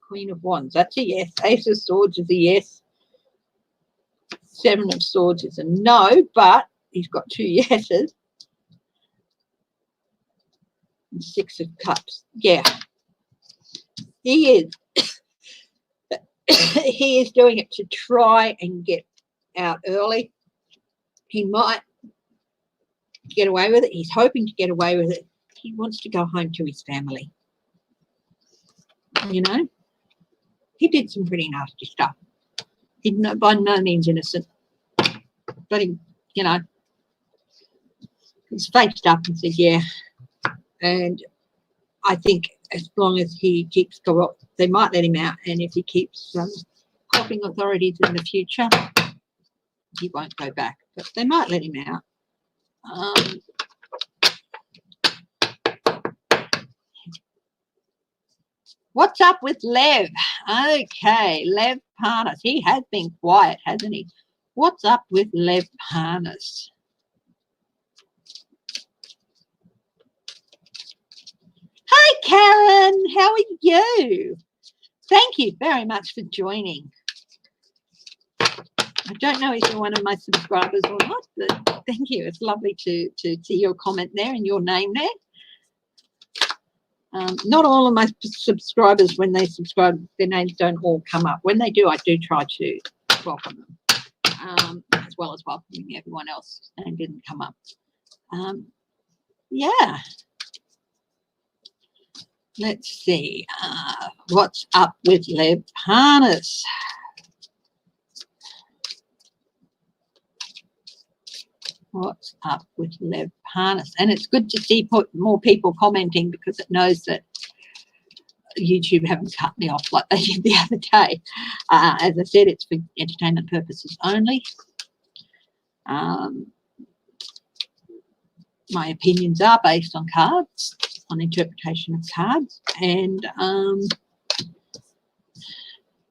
Queen of Wands, that's a yes. Ace of Swords is a yes. Seven of Swords is a no, but he's got two yeses. And Six of Cups, yeah. He is. He is doing it to try and get out early. He might get away with it. He's hoping to get away with it. He wants to go home to his family. You know, he did some pretty nasty stuff. He's by no means innocent. But he, you know, he's faced up and said, yeah. And I think as long as he keeps going, they might let him out. And if he keeps helping authorities in the future, he won't go back. But they might let him out. What's up with Lev? Okay, Lev Parnas. He has been quiet, hasn't he? What's up with Lev Parnas? Hi, Karen. How are you? Thank you very much for joining. I don't know if you're one of my subscribers or not, but thank you. It's lovely to see your comment there and your name there. Not all of my subscribers, when they subscribe, their names don't all come up. When they do, I do try to welcome them, as well as welcoming everyone else, and didn't come up. Yeah. Let's see. What's up with Lev Parnas? What's up with Lev Parnas? And it's good to see more people commenting, because it knows that YouTube haven't cut me off like they did the other day. As I said, it's for entertainment purposes only. My opinions are based on cards, on interpretation of cards, and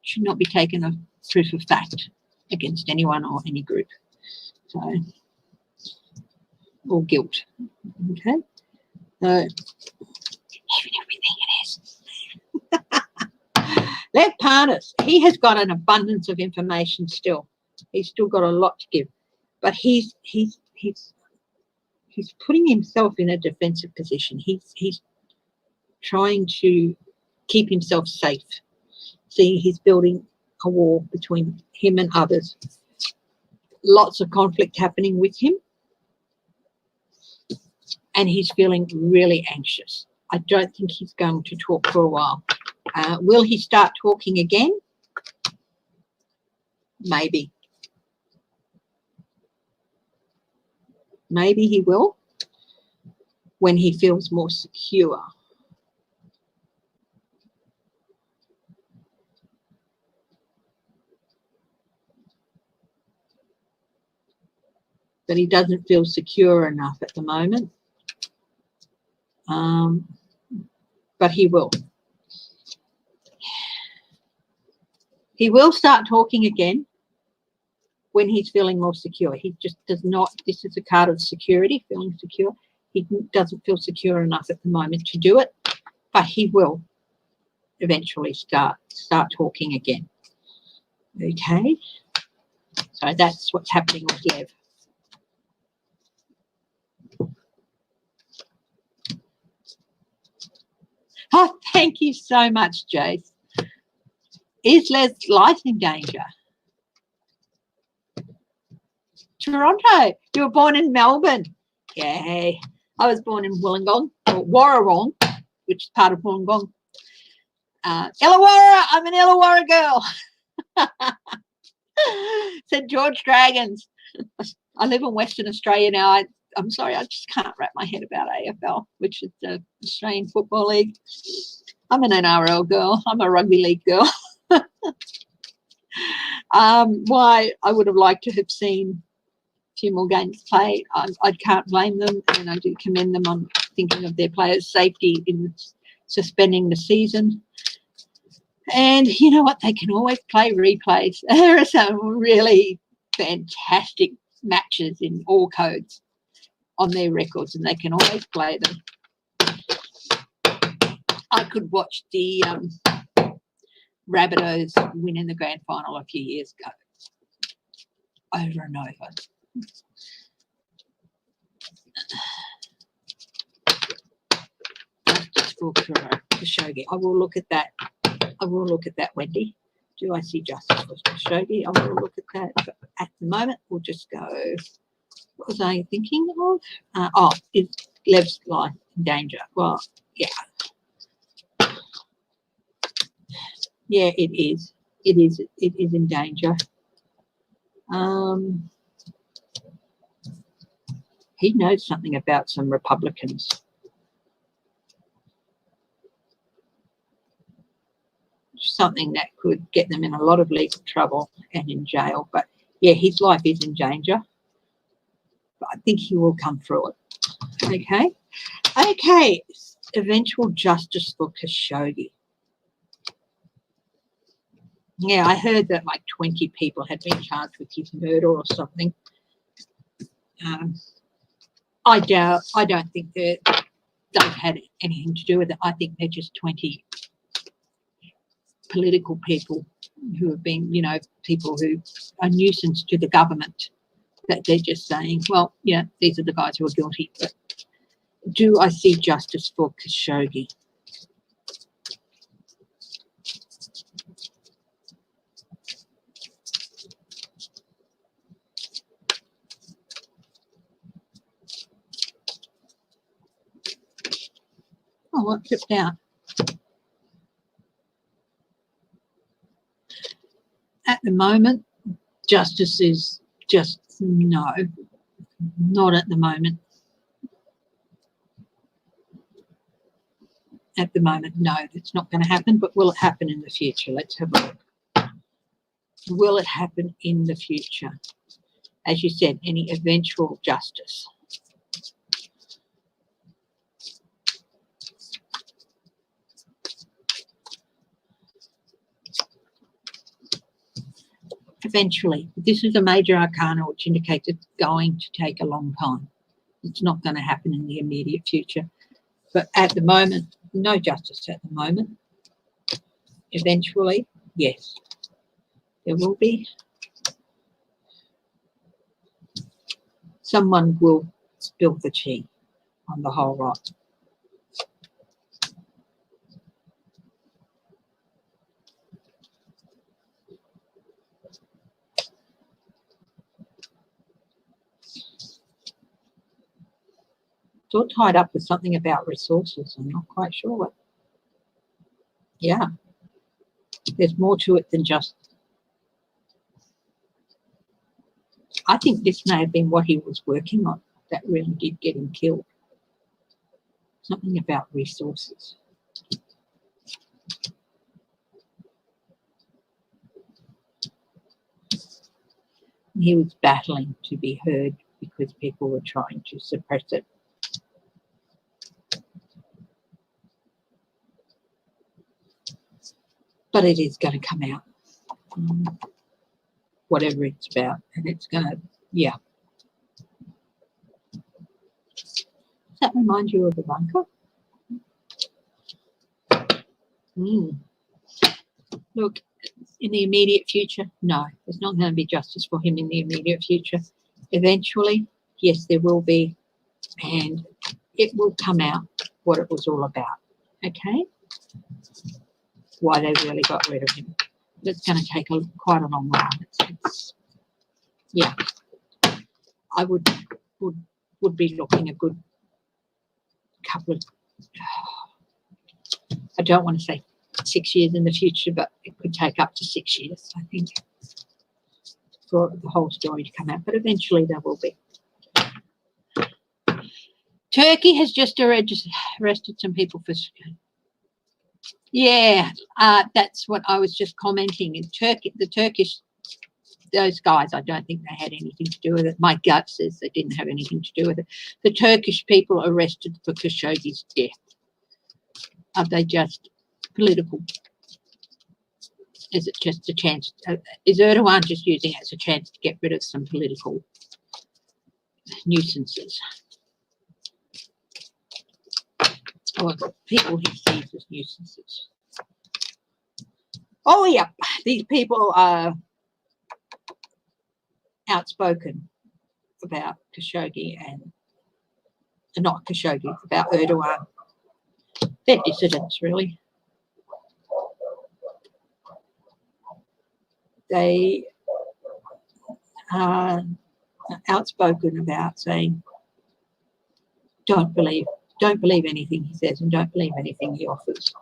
should not be taken as proof of fact against anyone or any group. So, or guilt. Okay. So, everything it is. Lev Parnas, he has got an abundance of information still. He's still got a lot to give, but he's putting himself in a defensive position. He's trying to keep himself safe. See, he's building a wall between him and others. Lots of conflict happening with him. And he's feeling really anxious. I don't think he's going to talk for a while. Will he start talking again? Maybe. Maybe he will when he feels more secure. But he doesn't feel secure enough at the moment. But he will. He will start talking again when he's feeling more secure. He just does not, this is a card of security, feeling secure. He doesn't feel secure enough at the moment to do it, but he will eventually start talking again. Okay, so that's what's happening with Lev. Oh, thank you so much, Jace. Is Lev's life in danger? Toronto, you were born in Melbourne. Yay. I was born in Wollongong, or Warrawong, which is part of Wollongong. Illawarra, I'm an Illawarra girl. Said George Dragons. I live in Western Australia now. I'm sorry, I just can't wrap my head about AFL, which is the Australian Football League. I'm an NRL girl. I'm a rugby league girl. Why I would have liked to have seen a few more games played. I can't blame them, and I do commend them on thinking of their players' safety in suspending the season. And you know what? They can always play replays. There are some really fantastic matches in all codes on their records, and they can always play them. I could watch the Rabbitohs win in the grand final a few years ago, over and over. Just for Khashoggi. I will look at that. I will look at that, Wendy. Do I see justice for Khashoggi? I will look at that. But at the moment, we'll just go. What was I thinking of? Is Lev's life in danger? Well, yeah. Yeah, it is. It is in danger. He knows something about some Republicans. Something that could get them in a lot of legal trouble and in jail. But yeah, his life is in danger. But I think he will come through it. Okay. Okay. Eventual justice for Khashoggi. Yeah, I heard that like 20 people had been charged with his murder or something. I don't think they've had anything to do with it. I think they're just 20 political people who have been, you know, people who are nuisance to the government, that they're just saying, well, yeah, these are the guys who are guilty. But do I see justice for Khashoggi? Oh, what flipped out? At the moment, justice is just no, not at the moment. At the moment, no, it's not going to happen, but will it happen in the future? Let's have a look. Will it happen in the future? As you said, any eventual justice. Eventually. This is a major arcana which indicates it's going to take a long time. It's not going to happen in the immediate future. But at the moment, no justice at the moment. Eventually, yes, there will be. Someone will spill the tea on the whole lot. It's all tied up with something about resources. I'm not quite sure what. Yeah, there's more to it than just. I think this may have been what he was working on that really did get him killed. Something about resources. He was battling to be heard because people were trying to suppress it. But it is going to come out, whatever it's about, and it's going to, yeah. Does that remind you of the bunker? Look, in the immediate future, no, there's not going to be justice for him in the immediate future. Eventually, yes, there will be, and it will come out what it was all about, okay? Why they really got rid of him. But it's going to take quite a long while. Yeah, I would be looking a good couple of, I don't want to say 6 years in the future, but it could take up to 6 years, I think, for the whole story to come out. But eventually there will be. Turkey has just arrested some people for. Yeah, that's what I was just commenting. In Turkey, the Turkish, those guys, I don't think they had anything to do with it. My gut says they didn't have anything to do with it. The Turkish people arrested for Khashoggi's death. Are they just political Is it just a chance? Is Erdogan just using it as a chance to get rid of some political nuisances? Or people he sees as nuisances? Oh, yeah, these people are outspoken about Khashoggi and not Khashoggi, about Erdogan. They're dissidents, really. They are outspoken about saying, don't believe anything he says and don't believe anything he offers.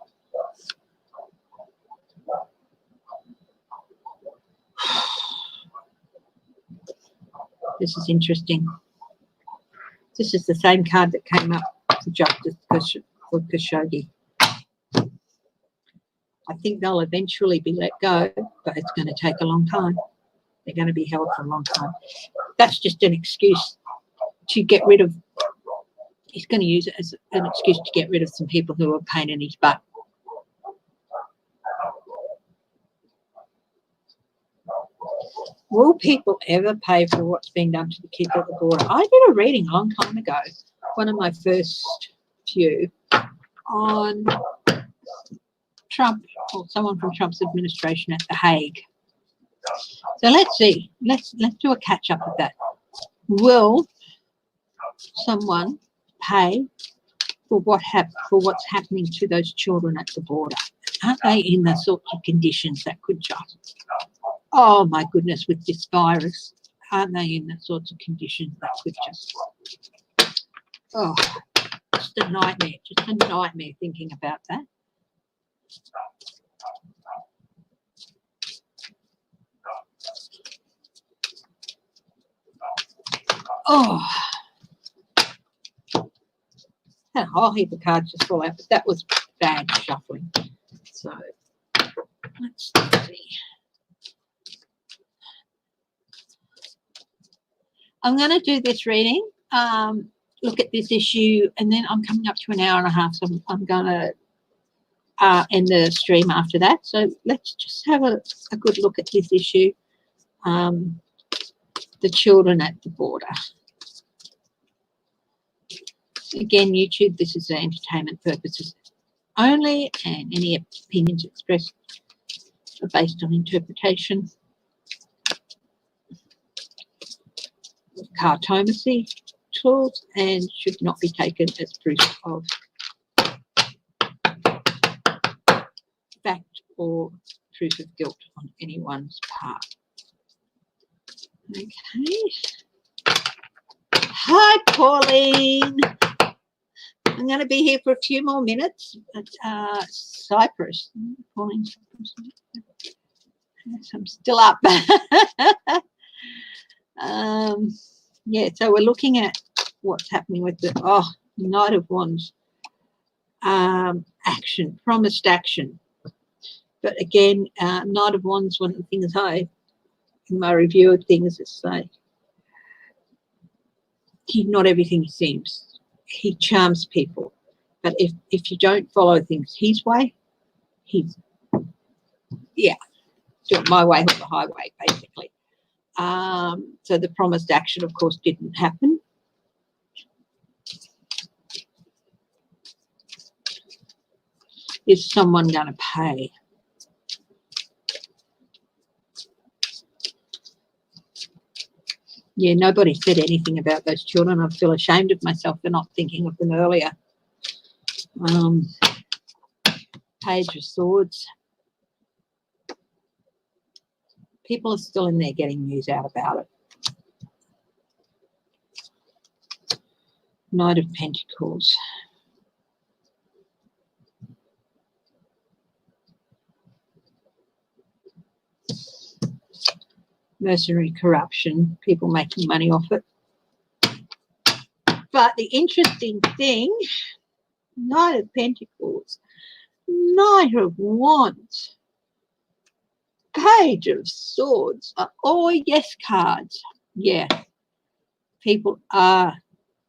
This is interesting. This is the same card that came up for Justice for Khashoggi. I think they'll eventually be let go, but it's going to take a long time. They're going to be held for a long time. That's just an excuse to get rid of. He's going to use it as an excuse to get rid of some people who are a pain in his butt. Will people ever pay for what's being done to the kids at the border? I did a reading a long time ago, one of my first few, on Trump or someone from Trump's administration at The Hague. So let's see. Let's do a catch up of that. Will someone pay for what's happening to those children at the border? Aren't they in the sorts of conditions that could just, oh my goodness, with this virus, aren't they in the sorts of conditions that could just, oh, just a nightmare thinking about that. Oh, had a whole heap of cards just fall out, but that was bad shuffling. So let's see. I'm going to do this reading, look at this issue, and then I'm coming up to an hour and a half, so I'm going to end the stream after that. So let's just have a good look at this issue, the children at the border. Again, YouTube, this is for entertainment purposes only, and any opinions expressed are based on interpretation of cartomancy tools and should not be taken as proof of fact or proof of guilt on anyone's part. Okay. Hi, Pauline. I'm going to be here for a few more minutes at Cyprus. Pauline, Cyprus. Yes, I'm still up. Yeah, so we're looking at what's happening with the Knight of Wands. Action, promised action. But again, Knight of Wands, one of the things in my review of things is like, he's not everything he seems. He charms people. But if you don't follow things his way, do it my way or the highway, basically. So the promised action, of course, didn't happen. Is someone going to pay? Yeah, nobody said anything about those children. I feel ashamed of myself for not thinking of them earlier. Page of Swords. People are still in there getting news out about it. Knight of Pentacles. Mercenary corruption, people making money off it. But the interesting thing, Knight of Pentacles, Knight of Wands, Page of Swords are all yes cards. Yeah, people are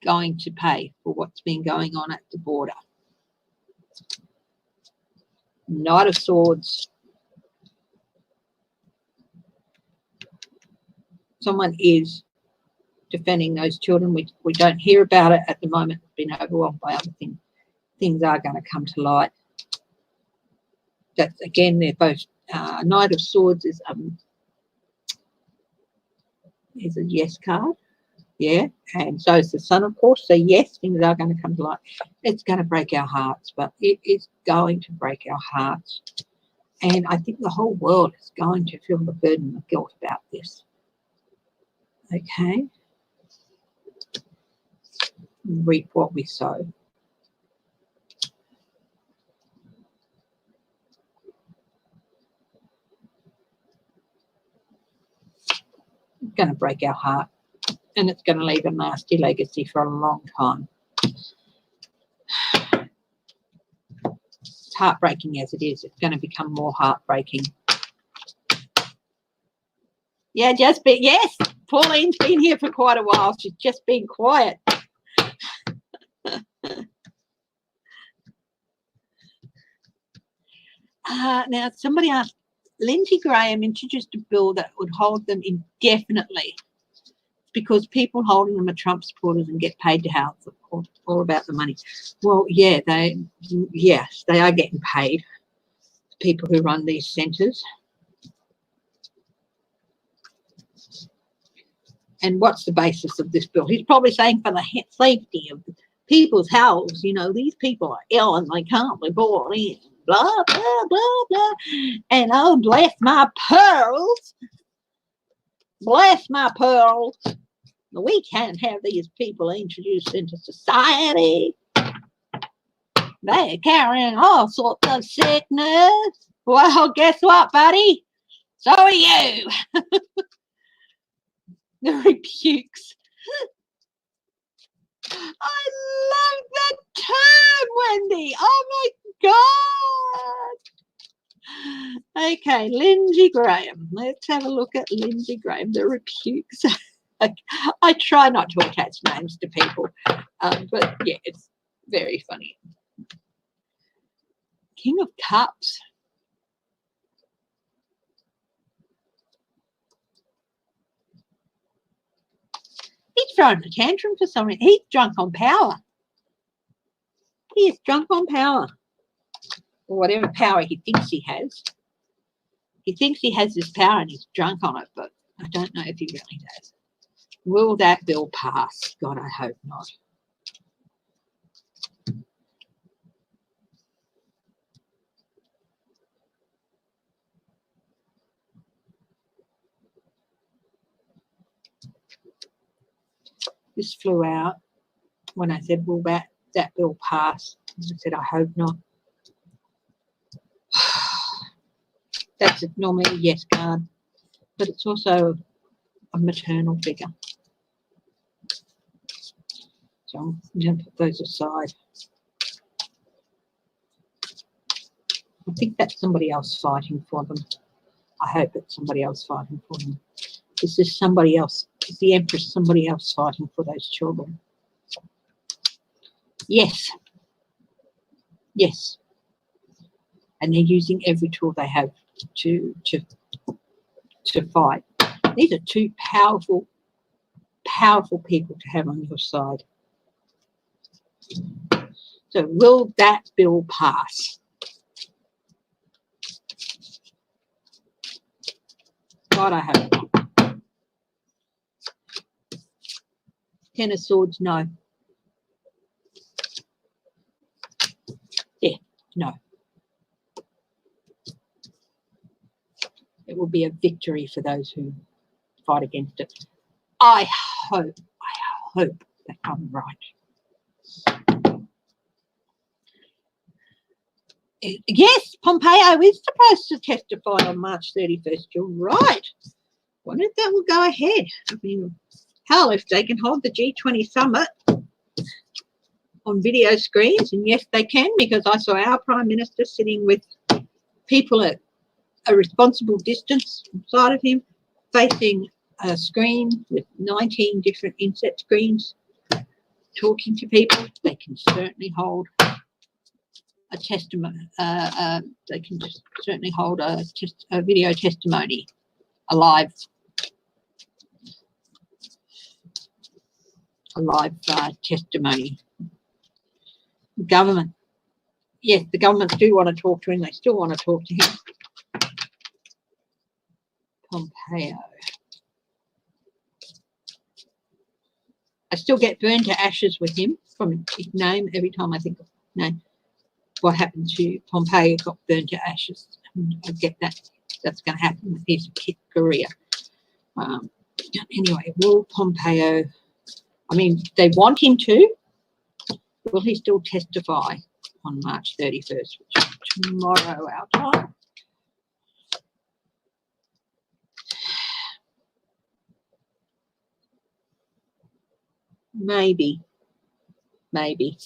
going to pay for what's been going on at the border. Knight of Swords, someone is defending those children. We don't hear about it at the moment. It's been overwhelmed by other things. Things are going to come to light. That's, again, they're both Knight of Swords is a yes card. Yeah, and so is the Sun, of course. So yes, things are going to come to light. It's going to break our hearts, but it is going to break our hearts. And I think the whole world is going to feel the burden of guilt about this. Okay. Reap what we sow. It's going to break our heart, and it's going to leave a nasty legacy for a long time. It's heartbreaking as it is. It's going to become more heartbreaking. Yeah, yes, Pauline's been here for quite a while. She's just been quiet. Now, somebody asked, Lindsey Graham introduced a bill that would hold them indefinitely because people holding them are Trump supporters and get paid to house them. All about the money. Well, yeah, they are getting paid. People who run these centres. And what's the basis of this bill? He's probably saying for the safety of people's health. You know, these people are ill and they can't be brought in. Blah, blah, blah, blah. And oh, bless my pearls. Bless my pearls. We can't have these people introduced into society. They're carrying all sorts of sickness. Well, guess what, buddy? So are you. The rebukes. I love that term, Wendy. Oh my God. Okay, Lindsey Graham. Let's have a look at Lindsey Graham, the rebukes. I try not to attach names to people, but yeah, it's very funny. King of Cups. He's throwing a tantrum for some reason. He's drunk on power. He is drunk on power. Or whatever power he thinks he has. He thinks he has this power and he's drunk on it, but I don't know if he really does. Will that bill pass? God, I hope not. This flew out when I said, will that bill pass? I said, I hope not. That's normally a yes card, but it's also a maternal figure. So I'm going to put those aside. I think that's somebody else fighting for them. I hope it's somebody else fighting for them. Is this somebody else? Is the Empress somebody else fighting for those children? Yes. Yes. And they're using every tool they have to fight. These are two powerful people to have on your side. So will that bill pass? God, I hope not. Ten of Swords, no. Yeah, no. It will be a victory for those who fight against it. I hope that I'm right. Yes, Pompeo is supposed to testify on March 31st. You're right. Wonder if that will go ahead. I mean, hell, if they can hold the G20 summit on video screens, and yes, they can, because I saw our Prime Minister sitting with people at a responsible distance inside of him, facing a screen with 19 different inset screens, talking to people. They can certainly hold a testimony. They can certainly hold a video testimony alive. a live testimony. Government. Yes, the governments do want to talk to him. They still want to talk to him. Pompeo. I still get burned to ashes with him from his name every time I think of name. What happened to Pompeo got burned to ashes. I get that. That's going to happen with his career. Anyway, will Pompeo, I mean, they want him to. Will he still testify on March 31st, which is tomorrow our time? Maybe. Maybe.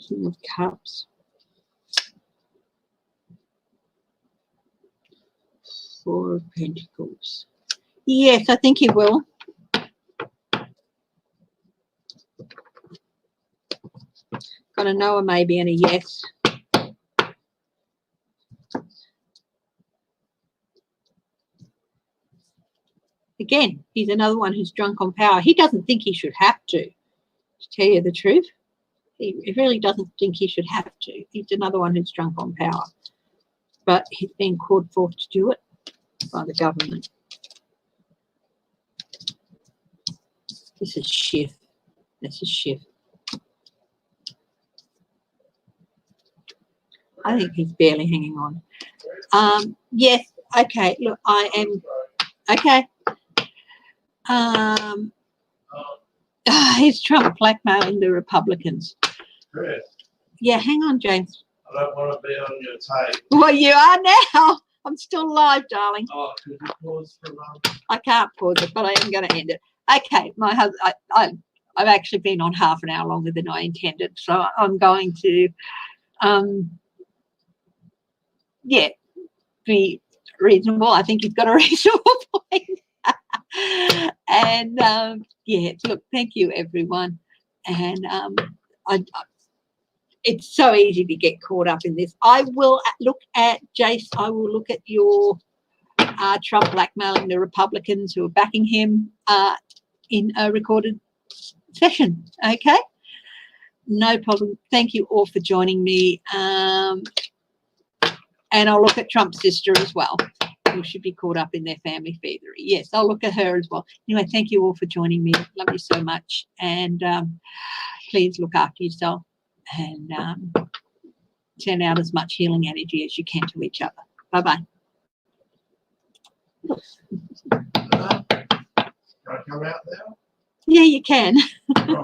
King of Cups. Four of Pentacles. Yes, I think he will. Got a no, a maybe, and a yes. Again, he's another one who's drunk on power. He doesn't think he should have to tell you the truth. He really doesn't think he should have to. He's another one who's drunk on power. But he's been called forth to do it by the government. This is Schiff. This is Schiff. I think he's barely hanging on. Yes, okay, look, I am, okay. Is Trump blackmailing the Republicans? Chris, Yeah, hang on, James. I don't want to be on your tape. Well, you are now. I'm still live, darling. Oh, could you pause for a moment? I can't pause it, but I am going to end it. Okay, my husband, I've actually been on half an hour longer than I intended, so I'm going to, yeah, be reasonable. I think he's got a reasonable point. And yeah, look, thank you, everyone. And it's so easy to get caught up in this. I will look at, Jace, I will look at your Trump blackmailing the Republicans who are backing him in a recorded session. Okay, no problem. Thank you all for joining me. And I'll look at Trump's sister as well, who should be caught up in their family feathery. Yes, I'll look at her as well. Anyway, thank you all for joining me. Love you so much. And please look after yourself and send out as much healing energy as you can to each other. Bye-bye. Can I come out now? Yeah, you can.